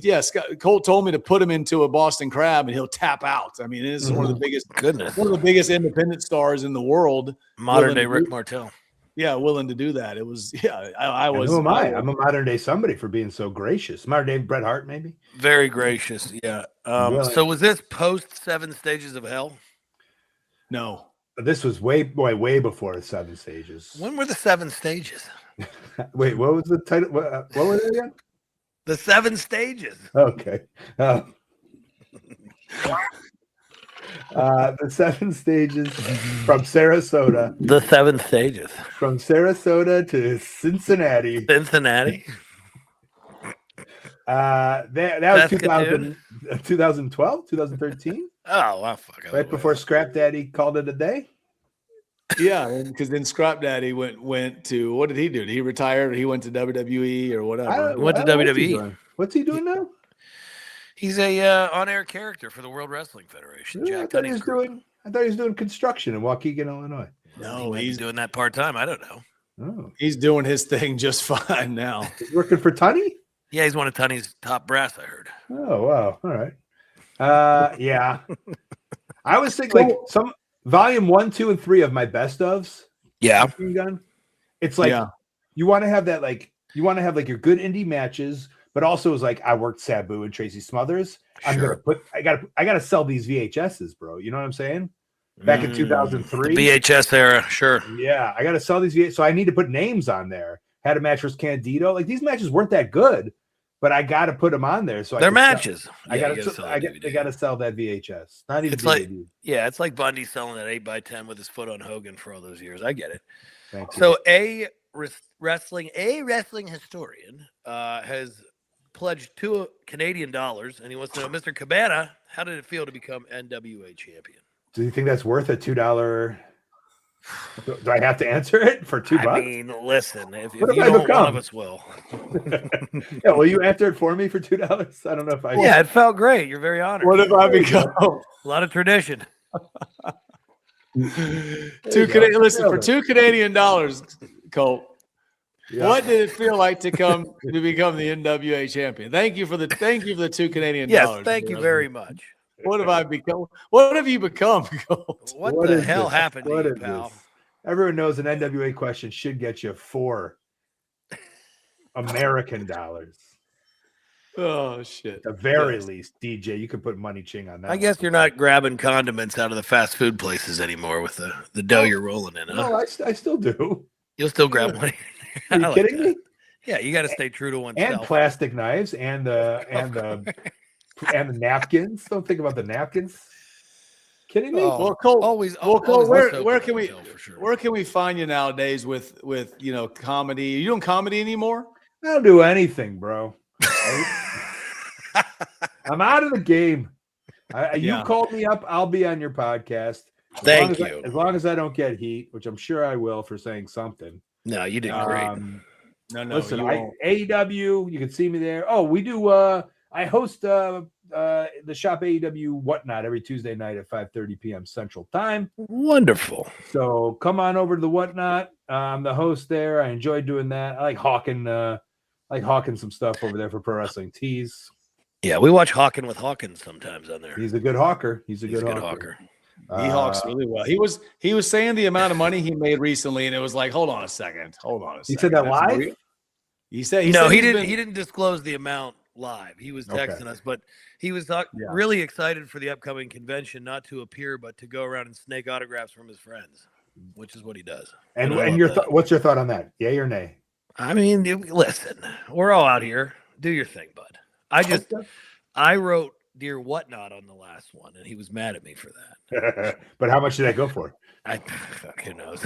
A: yes, Colt told me to put him into a Boston Crab and he'll tap out. This is one of the biggest independent stars in the world.
B: Modern day Rick Martel.
A: Yeah, willing to do that. It was, I was.
F: Who am I? I'm a modern day somebody for being so gracious. Modern day Bret Hart, maybe.
B: Very gracious. Yeah. So was this post 7 Stages of Hell?
A: No.
F: This was way before the 7 stages.
B: When were the 7 stages?
F: Wait, what was the title? What was it again?
B: The 7 stages.
F: Okay. The 7 stages from Sarasota.
B: The 7 stages.
F: From Sarasota to Cincinnati. That was 2012, 2013.
B: Oh, wow. Fuck.
F: Right before Scrap Daddy called it a day.
A: Yeah, because then Scrap Daddy went to, what did he do? Did he retire? Or he went to WWE or whatever?
B: Went to WWE.
F: What's he doing now?
B: He's a on-air character for the World Wrestling Federation.
F: I thought he was doing construction in Waukegan, Illinois.
B: No, he's doing that part-time. I don't know.
F: Oh.
A: He's doing his thing just fine now.
F: He's working for Tunney?
B: Yeah, he's one of Tunney's top brass, I heard.
F: Oh, wow. All right. Yeah. I was thinking some volume 1, 2, and 3 of my best ofs.
B: Yeah.
F: Gun. It's you want to have that, you want to have your good indie matches, but also is I worked Sabu and Tracy Smothers.
B: Sure.
F: I gotta sell these VHSs, bro. You know what I'm saying? Back in 2003.
B: The VHS era, sure.
F: Yeah, I gotta sell these VHS. So I need to put names on there. Had a match versus Candido. These matches weren't that good, but I got to put them on there. So
B: they're matches.
F: I got to sell that VHS. Not even.
B: It's like Bundy selling that 8x10 with his foot on Hogan for all those years. I get it.
F: Thank you.
B: So a wrestling historian has pledged $2 and he wants to know, Mr. Cabana, how did it feel to become NWA champion?
F: Do you think that's worth a $2? Do I have to answer it for $2?
B: I mean, listen, if you
F: What if I
B: don't, one
F: become?
B: of us will.
F: Yeah, will you answer it for me for $2? I don't know if I.
B: Yeah, it felt great. You're very honored.
A: What if I become
B: A lot of tradition.
A: Listen, for $2 Colt.
F: Yeah.
A: What did it feel like to become the NWA champion? Thank you for the $2
B: Yes, thank you very much.
A: What have I become? What have you become, Colt?
B: What the
F: is
B: hell
F: this?
B: happened to
F: What
B: you,
F: is
B: pal?
F: this? Everyone knows an NWA question should get you $4 American dollars.
A: Oh shit!
F: At the very least, DJ, you could put money ching on that.
B: I guess you're not grabbing condiments out of the fast food places anymore with the dough you're rolling in. Huh?
F: No, I still do.
B: You'll still grab money.
F: Are you kidding me?
B: Yeah, you got to stay true to oneself.
F: And plastic knives and the napkins. Don't think about the napkins. Kidding me?
B: Oh,
A: Well, Colt,
B: always.
A: Colt,
B: always
A: where
B: soap
A: can we
B: for sure.
A: where can we find you nowadays with comedy? Are you doing comedy anymore?
F: I don't do anything, bro. I'm out of the game.
A: Yeah.
F: You called me up, I'll be on your podcast.
B: Thank you.
F: As long as I don't get heat, which I'm sure I will for saying something.
B: No, you did great.
A: No,
F: Listen,
A: you won't.
F: AEW, you can see me there. Oh, we do. I host the Shop AEW Whatnot every Tuesday night at 5:30 p.m. Central Time.
B: Wonderful.
F: So come on over to the Whatnot. I'm the host there. I enjoy doing that. I like hawking some stuff over there for Pro Wrestling Tees.
B: Yeah, we watch Hawking with Hawkins sometimes on there.
F: He's a good hawker. He's a
B: He's
F: good hawker.
A: He hawks really well. He was saying the amount of money he made recently, and it was like, hold on a second.
F: He said that
A: That's
F: live?
A: real. He said
B: No,
A: said
B: he
A: he's
B: didn't.
A: been-
B: He didn't disclose the amount live. He was
F: Okay.
B: texting us, but he was
A: Yeah.
B: really excited for the upcoming convention, not to appear, but to go around and snake autographs from his friends, which is what he does.
F: And
B: I love
F: your
B: that.
F: what's your thought on that? Yay or nay?
B: I mean, listen, we're all out here. Do your thing, bud. I wrote Dear Whatnot on the last one, and he was mad at me for that.
F: But how much did that go for?
B: Who knows?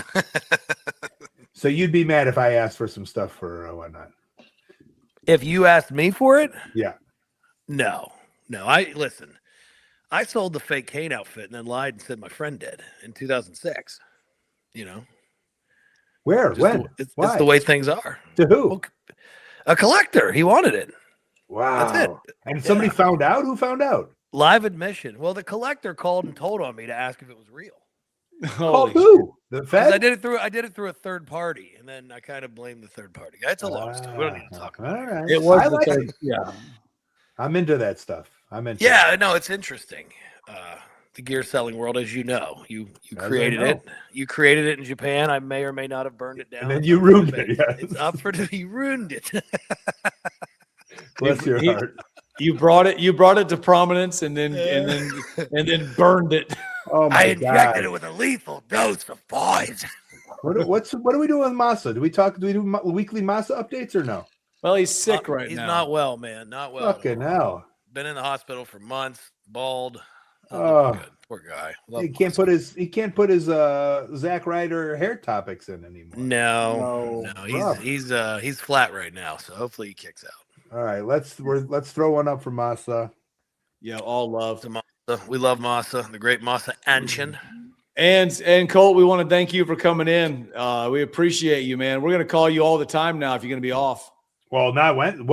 F: So you'd be mad if I asked for some stuff for Whatnot?
B: If you asked me for it,
F: Yeah.
B: no. Listen. I sold the fake Kane outfit and then lied and said my friend did in 2006. You know,
F: Where?
B: Just
F: When?
B: it's
F: Why?
B: the way things are.
F: To who?
B: Well, a collector. He wanted it.
F: Wow.
B: That's it.
F: And somebody found out? Who found out?
B: Live admission. Well, the collector called and told on me to ask if it was real.
F: Called
A: Holy
F: who? The
B: 'Cause
F: Fed?
B: I did it through a third party, and then I kind of blamed the third party. It's a long story. We don't need to talk about it.
F: All right.
A: It was
F: I
A: the
F: like
A: third-
F: it.
A: yeah.
F: I'm into that stuff. I'm into
B: Yeah, no, it's interesting. The gear selling world, as you know, you
F: As I
B: created
F: know.
B: it. You created it in Japan. I may or may not have burned it down.
F: And then
B: It's
F: you
B: up for
F: ruined
B: debate.
F: it, yes.
B: It's up for you ruined it.
F: Bless your
A: He-
F: heart.
A: You brought it to prominence, and then burned it.
F: Oh my
B: I injected
F: God.
B: it with a lethal dose of poison.
F: What are we doing with Masa? Do we do weekly Masa updates or no?
A: Well, he's sick right
B: He's
A: now.
B: not well, man. Not well. at
F: Fucking
B: all.
F: hell.
B: Been in the hospital for months. Bald.
F: Oh.
B: Good. Poor guy. Love
F: He can't
B: Masa.
F: put his Zack Ryder hair topics in anymore.
B: No.
F: rough.
B: He's flat right now. So hopefully he kicks out.
F: All right, let's throw one up for Masa.
A: Yeah, all love.
B: To Masa. We love Masa, the great Masa Anshin.
A: And Colt, we want to thank you for coming in. We appreciate you, man. We're gonna call you all the time now if you're gonna be off.
F: Well, not on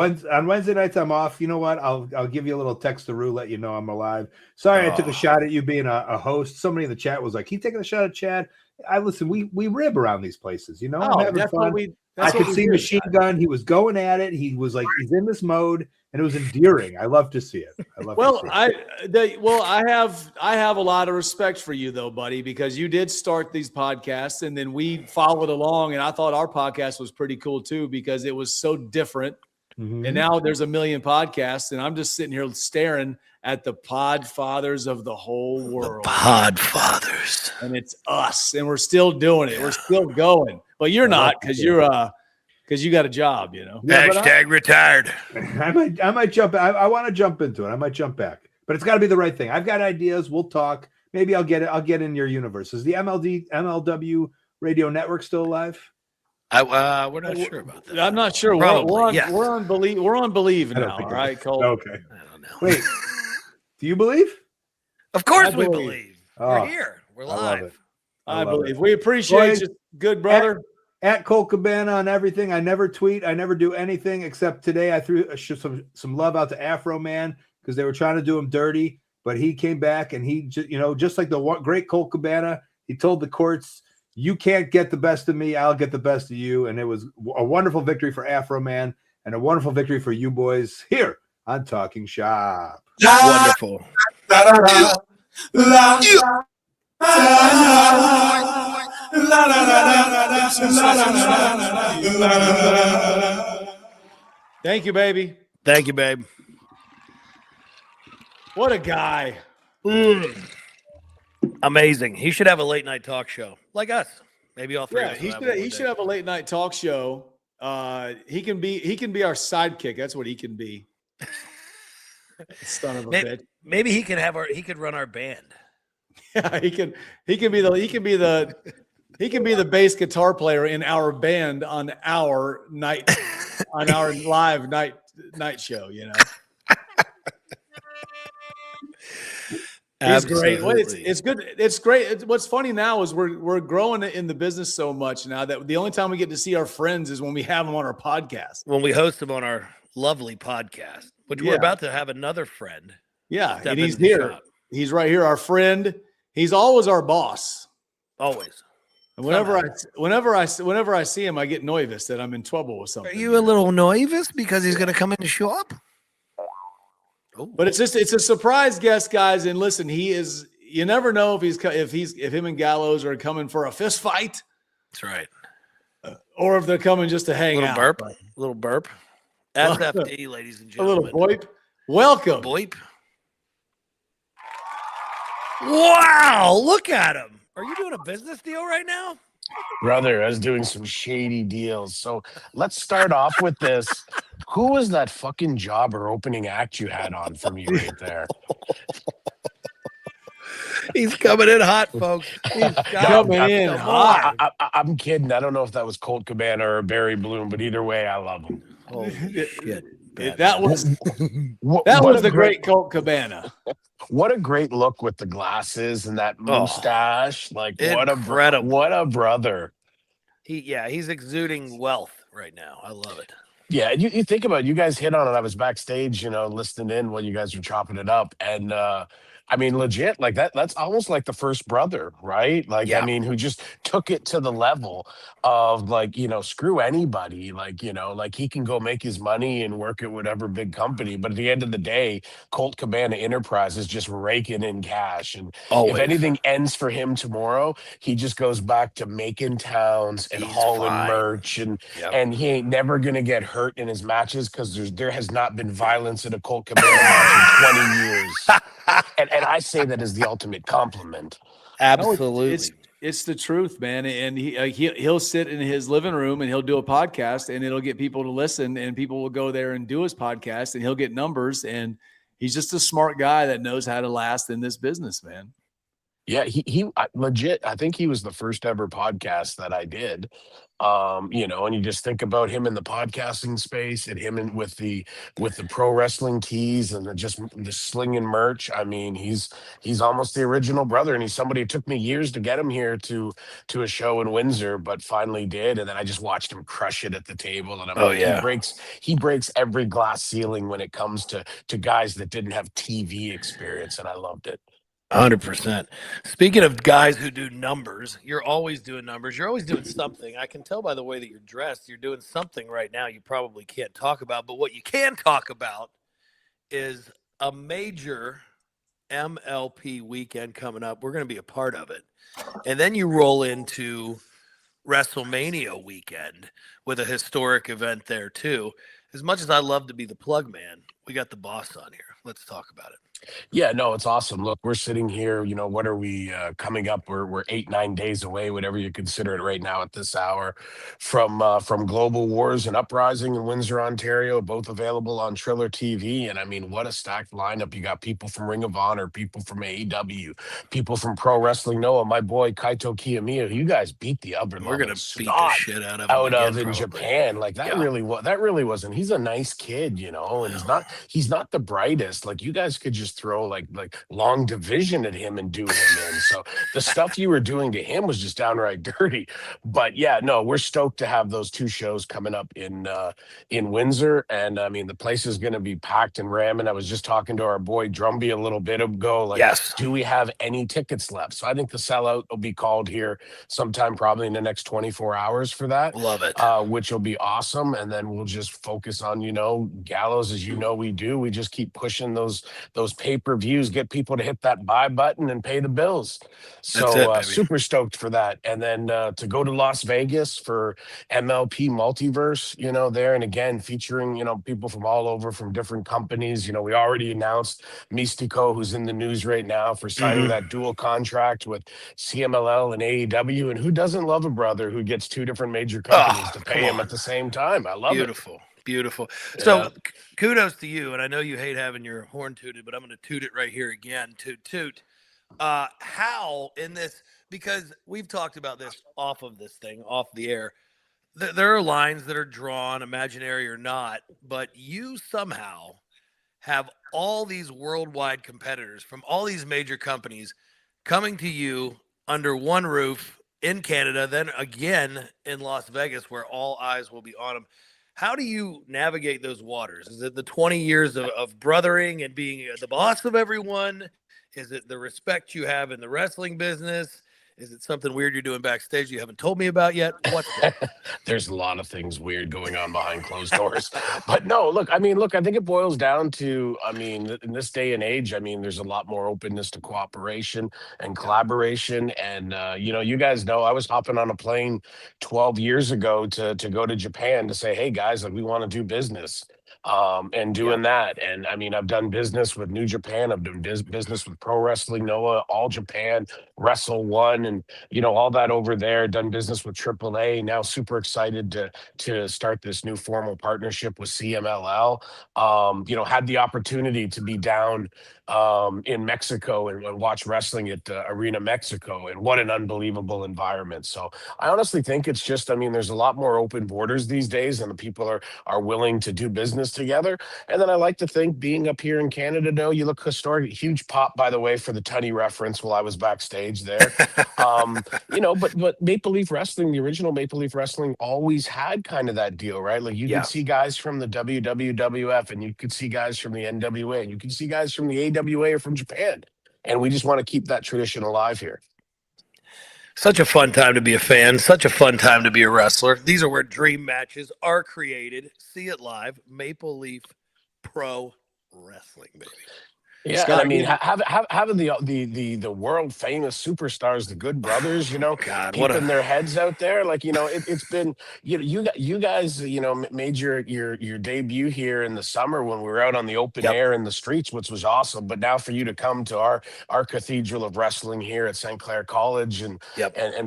F: Wednesday nights I'm off. You know what? I'll give you a little text-a-roo, let you know I'm alive. Sorry, I took a shot at you being a host. Somebody in the chat was like, "He taking a shot at Chad." I listen. We rib around these places, you know. I'm having fun. I could see Machine Gun. He was going at it. He was like, he's in this mode, and it was endearing. I love to see it.
A: I have a lot of respect for you though, buddy, because you did start these podcasts, and then we followed along, and I thought our podcast was pretty cool too because it was so different.
F: Mhm.
A: And now there's a million podcasts, and I'm just sitting here staring at the pod fathers of the whole world.
B: Podfathers.
A: And it's us, and we're still doing it. We're still going. But you're not, because you got a job, you know.
F: Yeah, but
B: Hashtag retired.
F: I might jump. I want to jump into it. I might jump back, but it's got to be the right thing. I've got ideas. We'll talk. Maybe I'll get in your universe. Is the MLW Radio Network still alive?
B: We're not sure about that.
A: I'm not sure.
B: Probably, yes.
A: We're on believe
F: I don't
A: now.
F: think
A: All
F: that-
A: right, Colt.
F: Okay.
B: I don't know.
F: Wait, do you believe?
B: Of course
A: I
B: we
A: believe.
B: believe.
F: Oh,
B: We're here. We're
F: I love
B: live.
F: it.
A: I
F: love
A: believe.
F: it.
A: We appreciate
F: Boys,
A: you, good brother.
F: At Colt Cabana on everything. I never tweet. I never do anything except today. I threw some love out to Afro Man because they were trying to do him dirty, but he came back and he just like the great Colt Cabana. He told the courts, "You can't get the best of me. I'll get the best of you." And it was a wonderful victory for Afro Man and a wonderful victory for you boys here on Talking Shop.
B: Wonderful.
A: Thank you, baby.
B: Thank you, babe.
A: What a guy.
B: Amazing. He should have a late night talk show like us. Maybe all three of
A: Yeah,
B: us.
A: he
B: will have
A: should.
B: one
A: He
B: one
A: should
B: day.
A: have a late night talk show. He can be our sidekick. That's what he can be. Son of a bitch.
B: Maybe he could run our band.
A: Yeah, he can be the bass guitar player in our band on our live night show, you know. He's great. Well, it's good. It's great. What's funny now is we're growing in the business so much now that the only time we get to see our friends is when we have them on our podcast.
B: When we host them on our lovely podcast, which we're about to have another friend.
A: Yeah,
B: step
A: and he's
B: into the
A: here.
B: shop.
A: He's right here, our friend. He's always our boss.
B: Always.
A: And whenever I see him, I get nervous that I'm in trouble with something.
B: Are you a little nervous because he's going to come in the shop?
A: But it's a surprise guest, guys. And listen, he is. You never know if him and Gallows are coming for a fist fight.
B: That's right.
A: Or if they're coming just to hang out.
B: Little burp. SFD, ladies and
A: A
B: gentlemen.
A: little boip. Welcome.
B: Boip. Wow, look at him. Are you doing a business deal right now?
G: Brother, I was doing some shady deals. So let's start off with this. Who was that fucking jobber opening act you had on for me right there?
B: He's coming in hot, folks. He's
A: Coming in hot.
G: I'm kidding. I don't know if that was Colt Cabana or Barry Bloom, but either way, I love him.
B: Holy shit.
A: That was the great Colt Cabana.
G: What a great look with the glasses and that mustache. Like,
B: incredible.
G: What a brother.
B: He's exuding wealth right now. I love it.
G: Yeah, you think about it, you guys hit on it. I was backstage, listening in while you guys were chopping it up. And I mean, legit, like that's almost like the first brother, right? Like,
B: Yeah.
G: I mean, who just took it to the level of like, screw anybody. Like, like he can go make his money and work at whatever big company. But at the end of the day, Colt Cabana Enterprise is just raking in cash. And
B: Always.
G: if anything ends for him tomorrow, he just goes back to making towns and
B: He's
G: hauling
B: fine.
G: merch. And he ain't never going to get hurt in his matches because there has not been violence in a Colt Cabana match in 20 years. And I say that as the ultimate compliment.
B: Absolutely.
A: It's the truth, man. And he'll sit in his living room and he'll do a podcast and it'll get people to listen and people will go there and do his podcast and he'll get numbers. And he's just a smart guy that knows how to last in this business, man.
G: Yeah, he legit. I think he was the first ever podcast that I did. And you just think about him in the podcasting space and him with the pro wrestling tees and the slinging merch. I mean, he's almost the original brother, and he's somebody who took me years to get him here to a show in Windsor, but finally did. And then I just watched him crush it at the table. And he breaks every glass ceiling when it comes to guys that didn't have TV experience, and I loved it.
B: 100%. Speaking of guys who do numbers, you're always doing numbers. You're always doing something. I can tell by the way that you're dressed. You're doing something right now you probably can't talk about. But what you can talk about is a major MLP weekend coming up. We're going to be a part of it. And then you roll into WrestleMania weekend with a historic event there too. As much as I love to be the plug man, we got the boss on here. Let's talk about it.
G: Yeah, no, it's awesome. Look, we're sitting here, what are we coming up? We're 8, 9 days away, whatever you consider it right now at this hour, from Global Wars and Uprising in Windsor, Ontario, both available on Triller TV. And I mean, what a stacked lineup. You got people from Ring of Honor, people from AEW, people from Pro Wrestling Noah, my boy Kaito Kiyomiya, who you guys beat the upper
B: We're
G: level
B: gonna beat the
G: snot
B: shit out of him
G: out
B: again,
G: of in
B: probably.
G: Japan. Like that
B: Yeah.
G: really wasn't. He's a nice kid, and he's not the brightest. Like you guys could just throw like long division at him and do him in. So the stuff you were doing to him was just downright dirty. But yeah, no, we're stoked to have those 2 shows coming up in Windsor, and I mean the place is going to be packed and ramming. I was just talking to our boy Drumby a little bit ago. Like,
B: Yes.
G: do we have any tickets left? So I think the sellout will be called here sometime probably in the next 24 hours for that.
B: Love it.
G: Which will be awesome. And then we'll just focus on, Gallows, as we do. We just keep pushing those pay-per-views, get people to hit that buy button and pay the bills.
B: That's it, baby.
G: Super stoked for that. And then to go to Las Vegas for MLP Multiverse, there. And again, featuring, people from all over from different companies. We already announced Mystico, who's in the news right now for signing that dual contract with CMLL and AEW. And who doesn't love a brother who gets 2 different major companies to pay him at the same time? I love it.
B: Beautiful. So kudos to you. And I know you hate having your horn tooted, but I'm going to toot it right here again. Toot. How in this, because we've talked about this off the air, there are lines that are drawn, imaginary or not, but you somehow have all these worldwide competitors from all these major companies coming to you under one roof in Canada, then again in Las Vegas, where all eyes will be on them. How do you navigate those waters? Is it the 20 years of brothering and being the boss of everyone? Is it the respect you have in the wrestling business? Is it something weird you're doing backstage you haven't told me about yet? What's that?
G: There's a lot of things weird going on behind closed doors. But no, look, I think it boils down to, in this day and age, there's a lot more openness to cooperation and collaboration. And, you guys know I was hopping on a plane 12 years ago to go to Japan to say, hey, guys, like we want to do business. And doing that. And I've done business with New Japan. I've done business with Pro Wrestling Noah, All Japan, Wrestle One, and all that over there. Done business with AAA. Now super excited to start this new formal partnership with CMLL. Had the opportunity to be down in Mexico and watch wrestling at Arena Mexico, and what an unbelievable environment. So I honestly think it's just, there's a lot more open borders these days, and the people are willing to do business together. And then I like to think, being up here in Canada, you look historic. Huge pop, by the way, for the Tunney reference while I was backstage there. But Maple Leaf Wrestling, the original Maple Leaf Wrestling, always had kind of that deal, right? Like you could see guys from the WWF, and you could see guys from the NWA, and you could see guys from the AWA or from Japan. And we just want to keep that tradition alive here.
B: Such a fun time to be a fan. Such a fun time to be a wrestler. These are where dream matches are created. See it live. Maple Leaf Pro Wrestling, baby.
G: Yeah,
A: Scott,
G: and having the world famous superstars, the Good Brothers,
B: God,
G: keeping their heads out there, like it's been you guys made your debut here in the summer when we were out on the open air in the streets, which was awesome. But now for you to come to our cathedral of wrestling here at St. Clair College and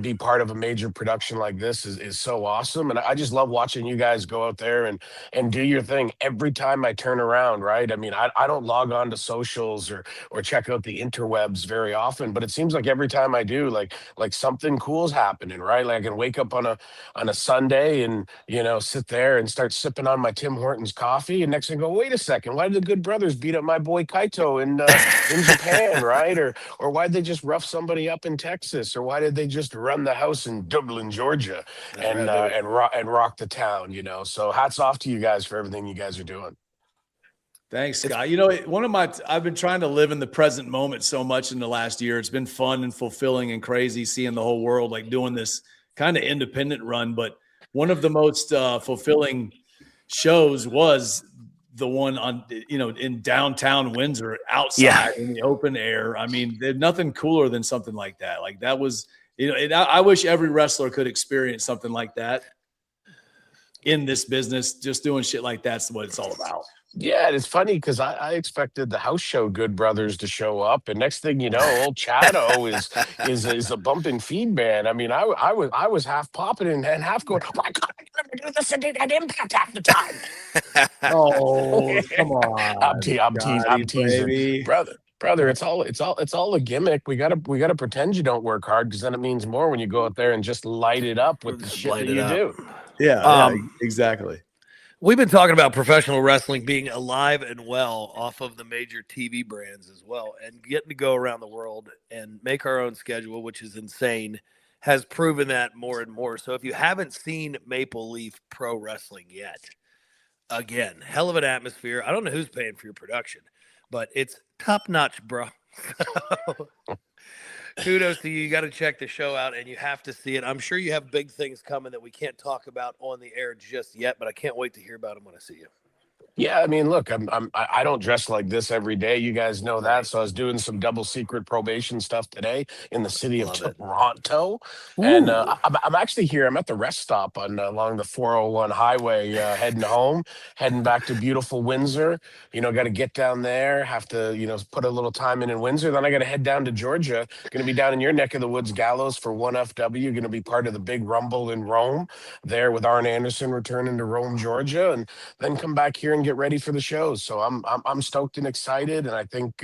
G: be part of a major production like this is so awesome. And I just love watching you guys go out there and do your thing every time I turn around. Right? I don't log on to social or check out the interwebs very often, but it seems like every time I do, like something cool's happening, right? Like I can wake up on a Sunday and sit there and start sipping on my Tim Hortons coffee, and next thing go, wait a second, why did the Good Brothers beat up my boy Kaito in Japan, right? Or why did they just rough somebody up in Texas, or why did they just run the house in Dublin, Georgia, and rock the town? So hats off to you guys for everything you guys are doing.
A: Thanks, Scott. I've been trying to live in the present moment so much in the last year. It's been fun and fulfilling and crazy seeing the whole world, like doing this kind of independent run. But one of the most fulfilling shows was the one on, in downtown Windsor, outside in the open air. There's nothing cooler than something like that. Like that was, I wish every wrestler could experience something like that in this business. Just doing shit like that's what it's all about.
G: Yeah, and it's funny because I expected the house show Good Brothers to show up, and next thing you know, old Chado is a bumping feed man. I mean, I was half popping and half going, oh my God, I never do this at Impact half the time.
A: Oh, come on,
G: I'm
A: Scotty,
G: teasing,
A: baby.
G: brother. It's all a gimmick. We gotta pretend you don't work hard because then it means more when you go out there and just light it up with the
B: Just
G: shit
B: light
G: that
B: it
G: you
B: up.
G: do.
A: Yeah, exactly.
B: We've been talking about professional wrestling being alive and well off of the major TV brands as well, and getting to go around the world and make our own schedule, which is insane, has proven that more and more. So if you haven't seen Maple Leaf Pro Wrestling yet, again, hell of an atmosphere. I don't know who's paying for your production, but it's top notch, bro. Kudos to you. You got to check the show out and you have to see it. I'm sure you have big things coming that we can't talk about on the air just yet, but I can't wait to hear about them when I see you.
G: Yeah, I mean, look, I don't dress like this every day. You guys know that.
B: Right.
G: So I was doing some double secret probation stuff today in the city of
B: Love it.
G: Toronto, and
B: Ooh.
G: I'm actually here. I'm at the rest stop on along the 401 highway, heading home, heading back to beautiful Windsor. Got to get down there. Have to put a little time in Windsor. Then I got to head down to Georgia. Going to be down in your neck of the woods, Gallows, for 1FW. Going to be part of the big Rumble in Rome there with Arn Anderson returning to Rome, Georgia, and then come back here and get ready for the shows. So I'm stoked and excited. And I think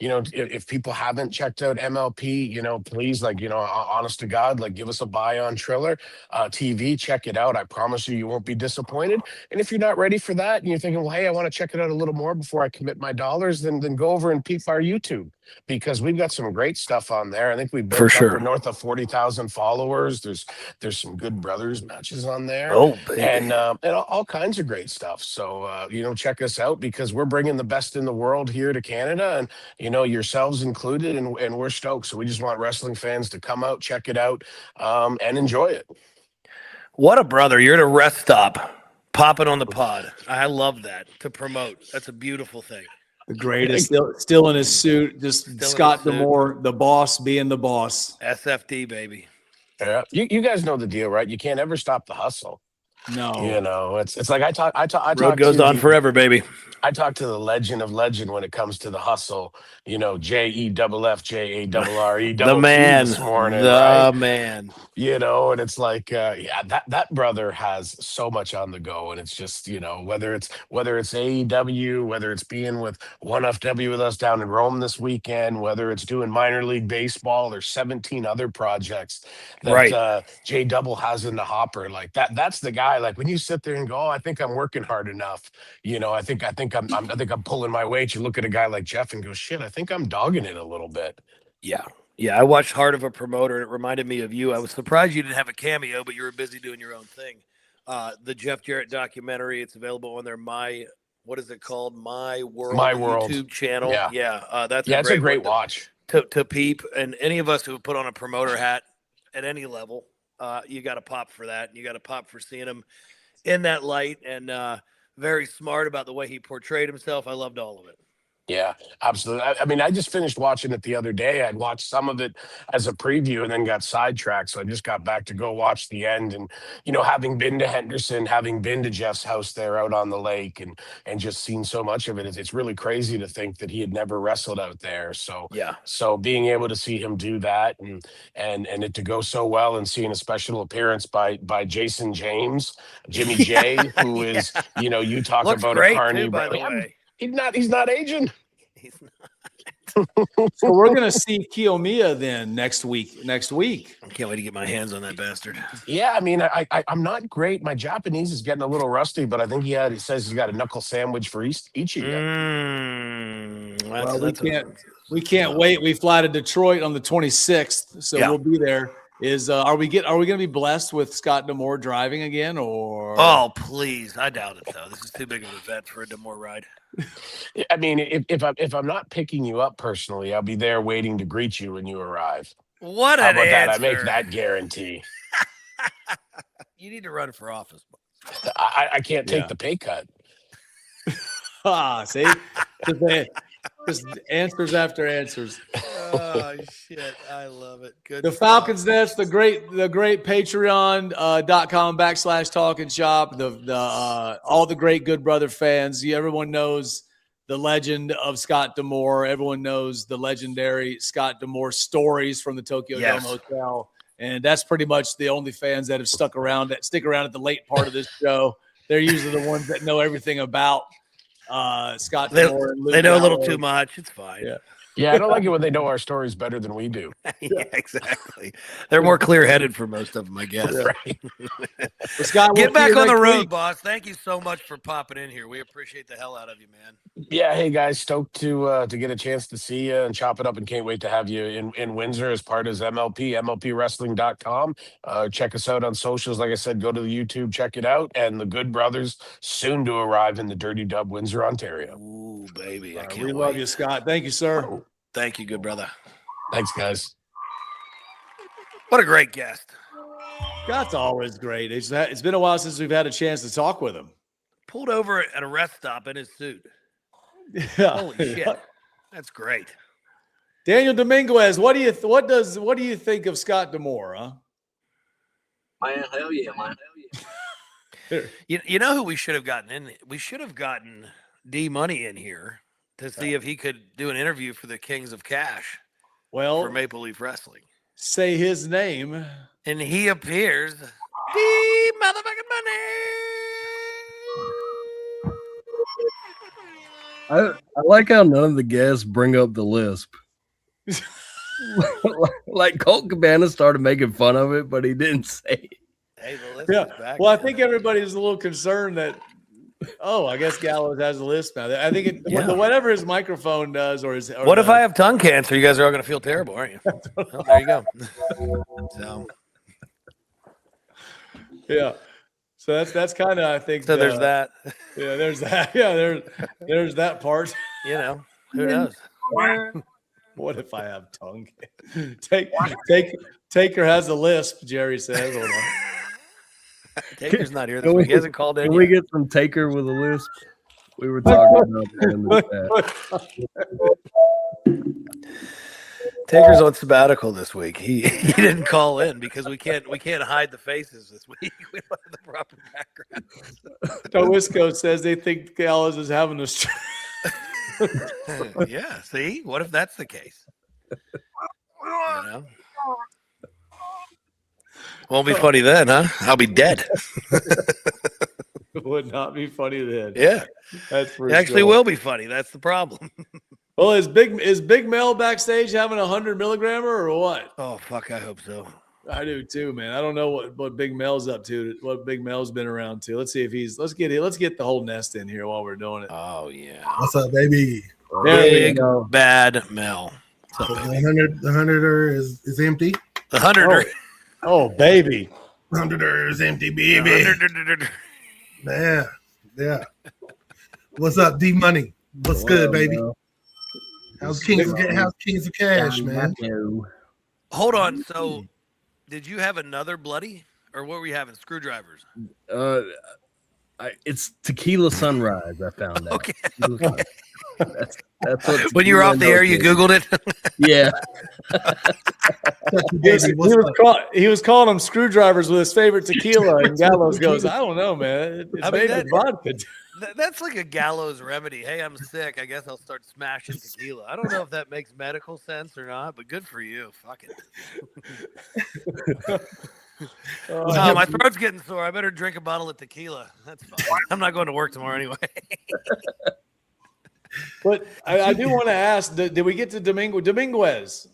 G: if people haven't checked out MLP, please, honest to God, give us a buy on Triller TV. Check it out. I promise you won't be disappointed. And if you're not ready for that and you're thinking, well, hey, I want to check it out a little more before I commit my dollars, then go over and peep our YouTube, because we've got some great stuff on there. I think we've built
B: For sure.
G: up north of 40,000 followers. There's some Good Brothers matches on there.
B: Oh, baby.
G: And all kinds of great stuff. So check us out, because we're bringing the best in the world here to Canada, and yourselves included, and we're stoked. So we just want wrestling fans to come out, check it out, and enjoy it.
B: What a brother. You're at a rest stop, popping on the pod. I love that, to promote. That's a beautiful thing.
A: The greatest, still in his suit, just
B: Still in
A: Scott
B: his suit.
A: D'Amore, the boss being the boss.
B: SFD, baby.
G: Yeah, you guys know the deal, right? You can't ever stop the hustle.
A: No,
G: It's like I talk
B: Road goes on forever, baby.
G: I talk to the legend of legend when it comes to the hustle. JEFFJARRE
B: The man.
G: this morning,
B: the
G: right?
B: man.
G: And it's like, that brother has so much on the go, and it's just, whether it's AEW, whether it's being with 1FW with us down in Rome this weekend, whether it's doing minor league baseball or 17 other projects that
B: Right.
G: J Double has in the hopper, like that's the guy. Like when you sit there and go, oh, I think I'm working hard enough. I think I'm pulling my weight. You look at a guy like Jeff and go, shit, I think I'm dogging it a little bit.
B: Yeah. I watched Heart of a Promoter, and it reminded me of you. I was surprised you didn't have a cameo, but you were busy doing your own thing. The Jeff Jarrett documentary, it's available on their what is it called? My World YouTube channel.
G: Yeah.
B: That's
G: a great
B: one
G: watch
B: to peep. And any of us who put on a promoter hat at any level, you got to pop for that. And you got to pop for seeing him in that light, and very smart about the way he portrayed himself. I loved all of it.
G: Yeah, absolutely. I mean, I just finished watching it the other day. I'd watched some of it as a preview and then got sidetracked. So I just got back to go watch the end. And, having been to Henderson, having been to Jeff's house there out on the lake, and just seen so much of it, it's really crazy to think that he had never wrestled out there. So,
B: Yeah.
G: So being able to see him do that, and it to go so well, and seeing a special appearance by Jason James, Jimmy J, who is, you talk
B: Looks
G: about
B: great
G: a carny,
B: too, by the way.
G: He's not Asian.
B: He's not.
A: So we're gonna see Kiyomiya then next week.
B: I can't wait to get my hands on that bastard.
G: Yeah, I mean, I'm not great. My Japanese is getting a little rusty, but I think he says he's got a knuckle sandwich for each of you.
A: Well, we can't wait. We fly to Detroit on the 26th, so we'll be there. Are we going to be blessed with Scott D'Amore driving again, or?
B: Oh, please! I doubt it though. This is too big of an event for a D'Amore ride.
G: I mean, if I'm not picking you up personally, I'll be there waiting to greet you when you arrive.
B: What
G: How
B: an
G: about that? I
B: answer.
G: make that guarantee.
B: You need to run for office.
G: I can't take the pay cut.
A: See, just answers after answers.
B: Oh shit! I love it. Good.
A: The
B: stuff.
A: Falcons Nest, the great Patreon.com/talking shop. All the great Good Brother fans. Everyone knows the legend of Scott D'Amore. Everyone knows the legendary Scott D'Amore stories from the Tokyo Dome Hotel. And that's pretty much the only fans that have stick around at the late part of this show. They're usually the ones that know everything about Scott D'Amore. And Luke
B: They know a little
A: Gallows.
B: too much. It's fine.
A: Yeah.
G: Yeah, I don't like it when they know our stories better than we do.
B: Yeah, exactly. They're more clear-headed for most of them, I guess.
G: Right.
A: Well, Scott,
B: Get
A: we'll see
B: back
A: you
B: on the
A: next
B: road,
A: week.
B: boss. Thank you so much for popping in here. We appreciate the hell out of you, man.
G: Yeah, hey guys, stoked to get a chance to see you and chop it up, and can't wait to have you in Windsor as part of MLPwrestling.com. Check us out on socials. Like I said, go to the YouTube, check it out. And the Good Brothers soon to arrive in the Dirty Dub, Windsor, Ontario.
B: Ooh, baby. I can't
A: We
B: wait.
A: love you, Scott. Thank you, sir.
B: Thank you, good brother.
G: Thanks, guys.
B: What a great guest.
A: Scott's always great. It's been a while since we've had a chance to talk with him.
B: Pulled over at a rest stop in his suit.
A: Yeah.
B: Holy shit. That's great.
A: Daniel Dominguez, what do you think of Scott D'Amore, huh?
H: Man, hell yeah, man.
B: You know who we should have gotten in? We should have gotten D Money in here to see if he could do an interview for the Kings of Cash
A: Well,
B: for Maple Leaf Wrestling.
A: say his name.
B: And he appears. D motherfucking money.
D: I like how none of the guests bring up the lisp. Like Colt Cabana started making fun of it, but he didn't say it.
B: Hey, the list
A: Yeah.
B: is back.
A: Well, I
B: now.
A: think everybody's a little concerned that, I guess Gallows has a list now. I think
B: Yeah.
A: whatever his microphone does or his. Or
B: What if I have tongue cancer? You guys are all going to feel terrible, aren't you? Well, there you go. So
A: Yeah. So that's kind of, I think.
B: there's that.
A: Yeah, there's that. Yeah, there's that part.
B: You know, who knows?
A: What if I have tongue? Taker has a lisp. Jerry says. Hold on.
B: Taker's not here this
D: Can
B: week.
D: we-
B: He hasn't called in
D: Can we
B: yet.
D: get some Taker with a lisp? We were talking about that in the chat.
B: Taker's on sabbatical this week. He didn't call in because we can't hide the faces this week. We don't have the proper background.
A: Towisco says they think Gallows is having a stroke.
B: Yeah. See, what if that's the case? You know, won't be funny then, huh? I'll be dead.
A: Would not be funny then.
B: Yeah,
A: That's for
B: it actually
A: sure.
B: will be funny. That's the problem.
A: Well, is Big Mel backstage having 100 milligram or what?
B: Oh fuck! I hope so.
A: I do too, man. I don't know what Big Mel's up to. What Big Mel's been around to. Let's see if let's get the whole nest in here while we're doing it.
B: Oh yeah.
I: What's up, baby?
A: There we
B: Big
A: go.
B: bad Mel.
I: The 100er is empty.
B: The 100er.
A: Oh, baby.
I: 100er is empty, baby. Yeah. What's up, D Money? What's good, baby? How's Kings of Cash, man?
B: Hold on. So, did you have another bloody, or what were you having? Screwdrivers.
D: It's Tequila Sunrise. I found out.
B: Okay.
D: That's what
B: When you were off the air, you Googled it.
D: Yeah.
A: He was calling them screwdrivers with his favorite tequila, and Gallows goes, "I don't know, man. It's
B: I mean,
A: made
B: that-
A: with vodka."
B: That's like a Gallows remedy. Hey, I'm sick. I guess I'll start smashing tequila. I don't know if that makes medical sense or not, but good for you. Fuck it. My throat's getting sore. I better drink a bottle of tequila. That's fine. I'm not going to work tomorrow anyway.
A: But I do want to ask: did we get to Dominguez?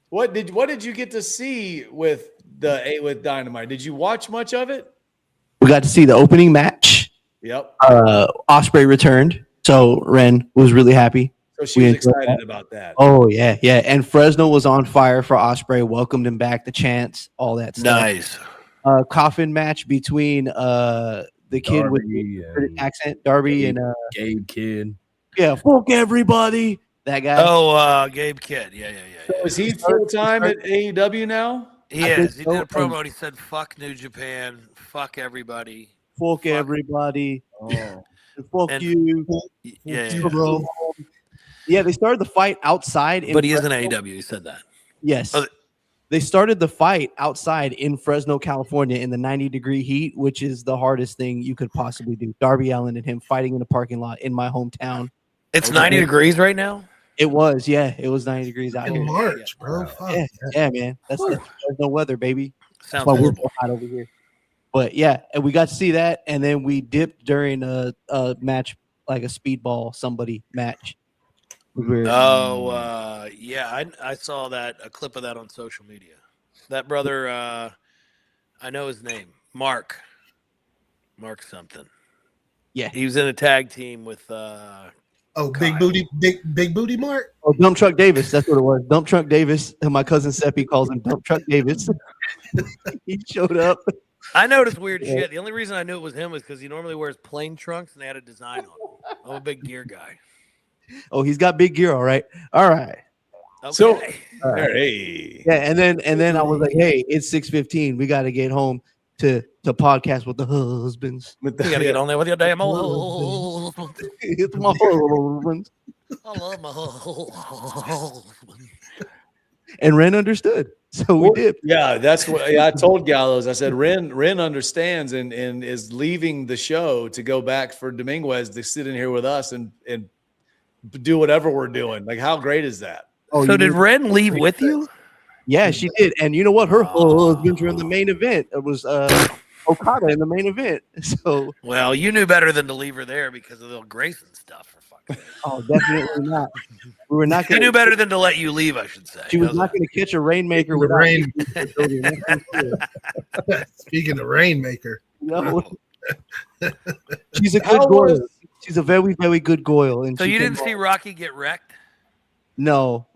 A: What did you get to see with Dynamite? Did you watch much of it?
C: We got to see the opening match.
A: Yep.
C: Osprey returned, so Ren was really happy.
A: So she
C: We
A: was
C: enjoyed
A: excited
C: that.
A: about that.
C: Oh yeah. And Fresno was on fire for Osprey, welcomed him back, the chants, all that stuff.
B: Nice.
C: Coffin match between the kid with the British accent, Darby, and
D: Gabe Kid.
C: fuck everybody. That guy.
B: Oh, Gabe Kidd. Yeah.
A: So is he full time at AEW now?
B: He
C: I think
B: is. He
C: so.
B: did a promo and he said, "Fuck New Japan. Fuck everybody."
C: Fuck everybody.
D: Oh.
C: Fuck
B: And-
C: you.
B: Yeah.
I: Bro.
C: Yeah, they started the fight outside.
B: But he is in AEW. He said that.
C: Yes.
B: Oh,
C: They started the fight outside in Fresno, California in the 90-degree heat, which is the hardest thing you could possibly do. Darby Allin and him fighting in a parking lot in my hometown.
B: It's 90 degrees right now?
C: It was, yeah. It was 90 degrees out
I: In
C: here.
I: March, bro. Fuck.
C: Yeah, man. That's Fresno weather, baby.
B: Sounds
C: That's why we're
B: horrible.
C: so hot over here. But yeah, and we got to see that, and then we dipped during a match, like a speedball somebody match.
B: Yeah, I saw that, a clip of that on social media. That brother, I know his name, Mark something.
C: Yeah,
B: he was in a tag team with.
I: Big booty Mark.
C: Oh, Dump Truck Davis. That's what it was. Dump Truck Davis. And my cousin Seppi calls him Dump Truck Davis. He showed up.
B: I noticed weird shit. The only reason I knew it was him was because he normally wears plain trunks and they had a design on them. I'm a big gear guy.
C: Oh, he's got big gear, all right. All right.
B: Okay.
A: So,
F: Hey.
C: Yeah, and then I was like, hey, it's 6:15. We got to get home to podcast with the husbands.
B: You gotta get on there with your damn old.
C: It's my husbands.
B: I love my husband.
C: And Ren understood. So we did.
A: Yeah, that's what I told Gallows. I said, Ren understands and is leaving the show to go back for Dominguez to sit in here with us and do whatever we're doing. Like, how great is that?
C: Oh,
B: so did Ren leave with you?
C: Yeah, she did. And you know what? Her husbands were in the main event. It was Okada in the main event. So
B: well, you knew better than to leave her there because of the Grayson stuff. For fuck's sake.
C: Oh, definitely not. We were not.
B: You knew better than to let you leave, I should say.
C: She was not going to catch a rainmaker with
I: rain. Speaking of rainmaker,
C: no. She's a good goyle. She's a very, very good goyle. And
B: so you didn't see Rocky get wrecked?
C: No.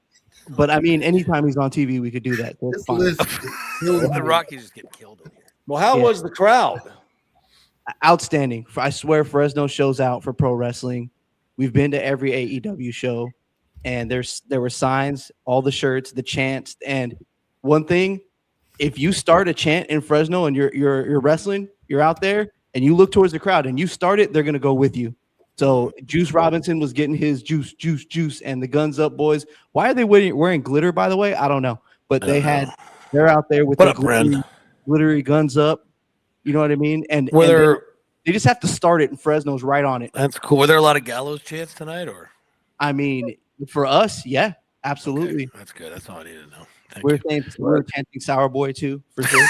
C: But I mean, anytime he's on TV, we could do that. So it's fine.
B: The Rockies just getting killed in here.
A: Well, how was the crowd?
C: Outstanding. I swear, Fresno shows out for pro wrestling. We've been to every AEW show, and there were signs, all the shirts, the chants, and one thing: if you start a chant in Fresno and you're wrestling, you're out there, and you look towards the crowd and you start it, they're gonna go with you. So Juice Robinson was getting his juice, and the Guns Up boys. Why are they wearing glitter? By the way, I don't know, but they're out there with the glittery Guns Up. You know what I mean? And they just have to start it, and Fresno's right on it.
B: That's cool. Were there a lot of Gallows chants tonight, or?
C: I mean, for us, yeah, absolutely.
B: Okay, that's good. That's all I needed to know.
C: We're chanting Sour Boy too, for sure.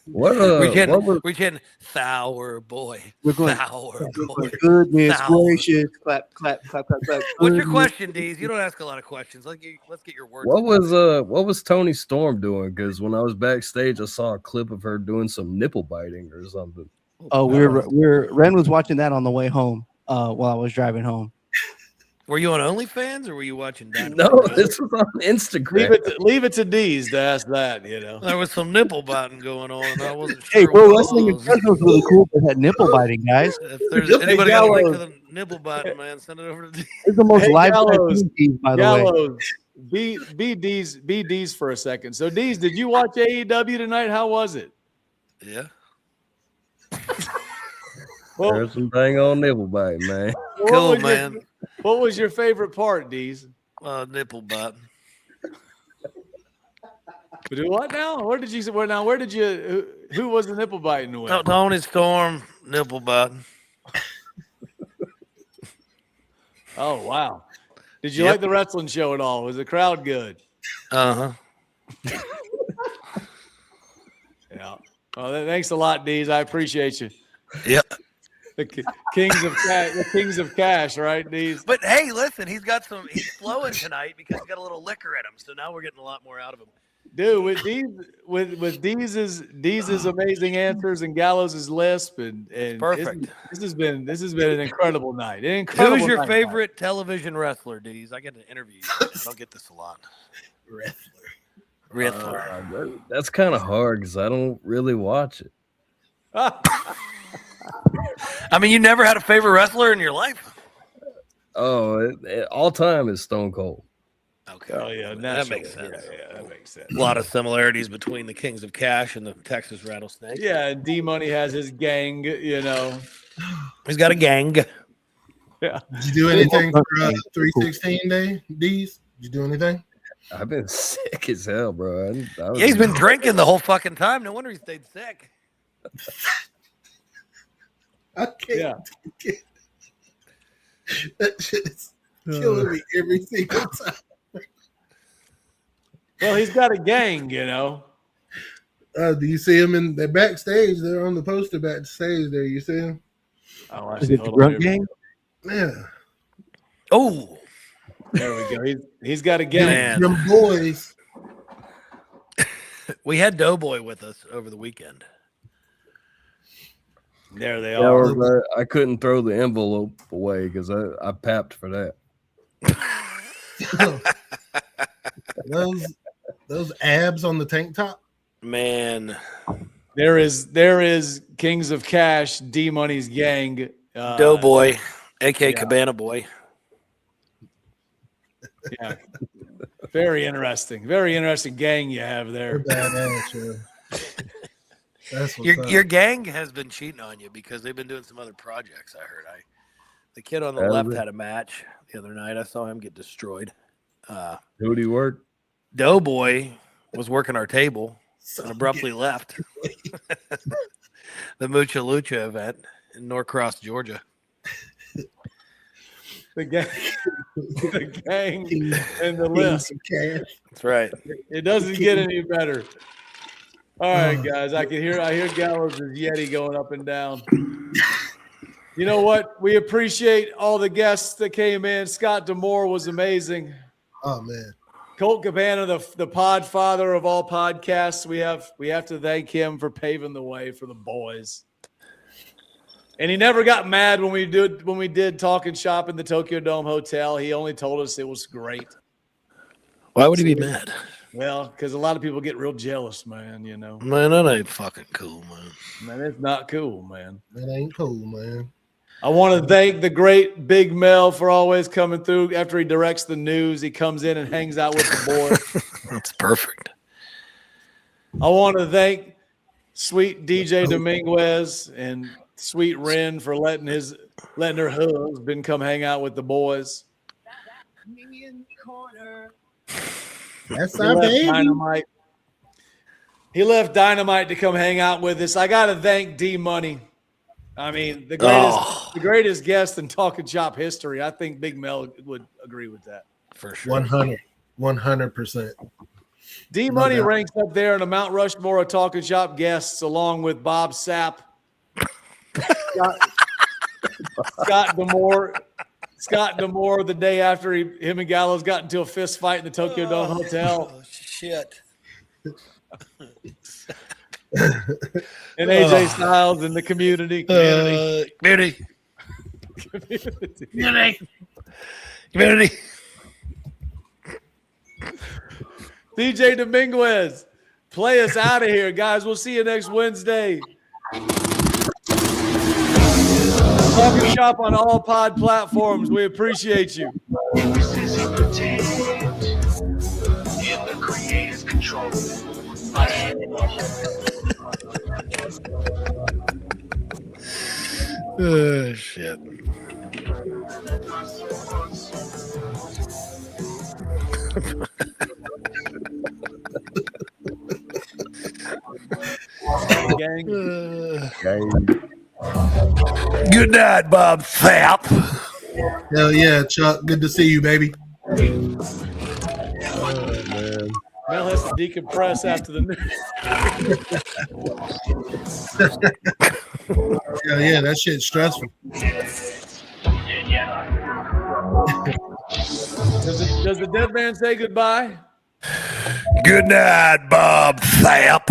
B: We're chanting Sour Boy.
C: We're going
B: Sour Boy.
C: Goodness
B: Sour.
C: gracious! Clap, clap, clap, clap, clap.
B: What's your question, Deez? You don't ask a lot of questions. Let's get your words.
D: What was Tony Storm doing? Because when I was backstage, I saw a clip of her doing some nipple biting or something.
C: Oh, Ren was watching that on the way home while I was driving home.
B: Were you on OnlyFans or were you watching Dynamite?
D: No, this was on Instagram.
A: Leave it to Deez to ask that. You know,
B: there was some nipple biting going on, and I wasn't
C: Hey,
B: sure.
C: bro, wrestling in Fresno was really cool. They had nipple biting, guys.
B: If there's anybody got a link to the nipple biting, man, send it over to Deez.
C: It's the most live
A: Gallows,
C: by the way.
A: Be Deez for a second. So Deez, did you watch AEW tonight? How was it?
B: Yeah.
D: Well, there's some dang on nipple biting, man.
B: Cool, man.
A: What was your favorite part, Deez?
B: Nipple biting.
A: Do what now? Where did you? Who was the nipple biting with?
B: Tony Storm, nipple biting.
A: Oh wow! Did you like the wrestling show at all? Was the crowd good?
B: Yeah.
A: Well, thanks a lot, Deez. I appreciate you.
B: Yep.
A: The kings of cash, right, Deez?
B: But hey, listen, he's flowing tonight because he's got a little liquor in him. So now we're getting a lot more out of him.
A: Dude, with Deez's amazing answers and Gallows' lisp and
B: perfect.
A: This has been an incredible night.
B: Who's your favorite television wrestler, Deez? I get to interview you. I don't get this a lot. Wrestler.
D: That's kind of hard because I don't really watch it.
B: I mean, you never had a favorite wrestler in your life?
D: Oh, all time is Stone Cold.
B: Okay.
A: Oh yeah,
B: that makes sense.
A: Yeah, that makes sense.
B: A lot of similarities between the Kings of Cash and the Texas Rattlesnake.
A: Yeah, and D Money has his gang. You know,
B: he's got a gang.
A: Yeah.
I: Did you do anything for 316 day, D's? Did you do anything?
D: I've been sick as hell, bro.
B: Yeah, he's been drinking the whole fucking time. No wonder he stayed sick.
I: I can't.
A: Yeah.
I: That shit is killing me every single time.
A: Well, he's got a gang, you know.
I: Do you see him in the backstage? They're on the poster backstage there. You see him?
A: Oh, I
C: Is
A: see.
C: it the
A: Hold on
C: Grunt
A: here.
C: Gang?
I: Yeah.
B: Oh,
A: There we go. He's got a gang.
B: Man.
I: Them boys.
B: we had Doughboy with us over the weekend.
A: There they
D: Yeah,
A: are.
D: but I couldn't throw the envelope away because I papped for that.
I: those abs on the tank top.
B: Man,
A: There is Kings of Cash, D Money's gang.
B: Doughboy, aka
A: yeah.
B: Cabana Boy.
A: Yeah. Very interesting. Very interesting gang you have
I: They're
A: there.
I: badass, yeah. That's what's up.
B: Your gang has been cheating on you because they've been doing some other projects. I heard. The kid on the
D: Has
B: left
D: it?
B: had a match the other night. I saw him get destroyed.
D: Who do you work?
B: Doughboy was working our table and abruptly left the Mucha Lucha event in Norcross, Georgia.
A: The gang, the gang, and the list.
B: That's right.
A: It doesn't get any better. All right, guys. I hear Gallows' Yeti going up and down. You know what? We appreciate all the guests that came in. Scott D'Amore was amazing.
I: Oh man.
A: Colt Cabana, the pod father of all podcasts. We have to thank him for paving the way for the boys. And he never got mad when we did Talking Shop in the Tokyo Dome Hotel. He only told us it was great.
B: Why would he be mad?
A: Well, because a lot of people get real jealous, man, you know.
B: Man, that ain't fucking cool, man.
A: Man, it's not cool, man.
I: That ain't cool, man.
A: I want to thank the great Big Mel for always coming through. After he directs the news, he comes in and hangs out with the boys.
B: That's perfect.
A: I want to thank sweet DJ Dominguez and sweet Ren for letting her husband come hang out with the boys.
I: That's
A: He
I: our
A: left
I: baby.
A: Dynamite. He left Dynamite to come hang out with us. I got to thank D Money. I mean, the greatest guest in Talking Shop history. I think Big Mel would agree with that.
B: For sure.
I: 100%.
A: D Money ranks up there in the Mount Rushmore of Talking Shop guests, along with Bob Sapp, Scott D'Amore. Scott D'Amore, the day after him and Gallows got into a fist fight in the Tokyo Dome Hotel.
B: Oh, shit.
A: And AJ Styles in the community.
B: Community.
A: DJ Dominguez, play us out of here, guys. We'll see you next Wednesday. Talking Shop on all pod platforms. We appreciate you.
B: Oh, shit.
A: Gang.
B: Good night, Bob Sapp.
I: Hell yeah, Chuck. Good to see you, baby.
A: Mel has to decompress after the news.
I: Hell yeah, that shit's stressful.
A: Does the dead man say goodbye?
B: Good night, Bob Sapp.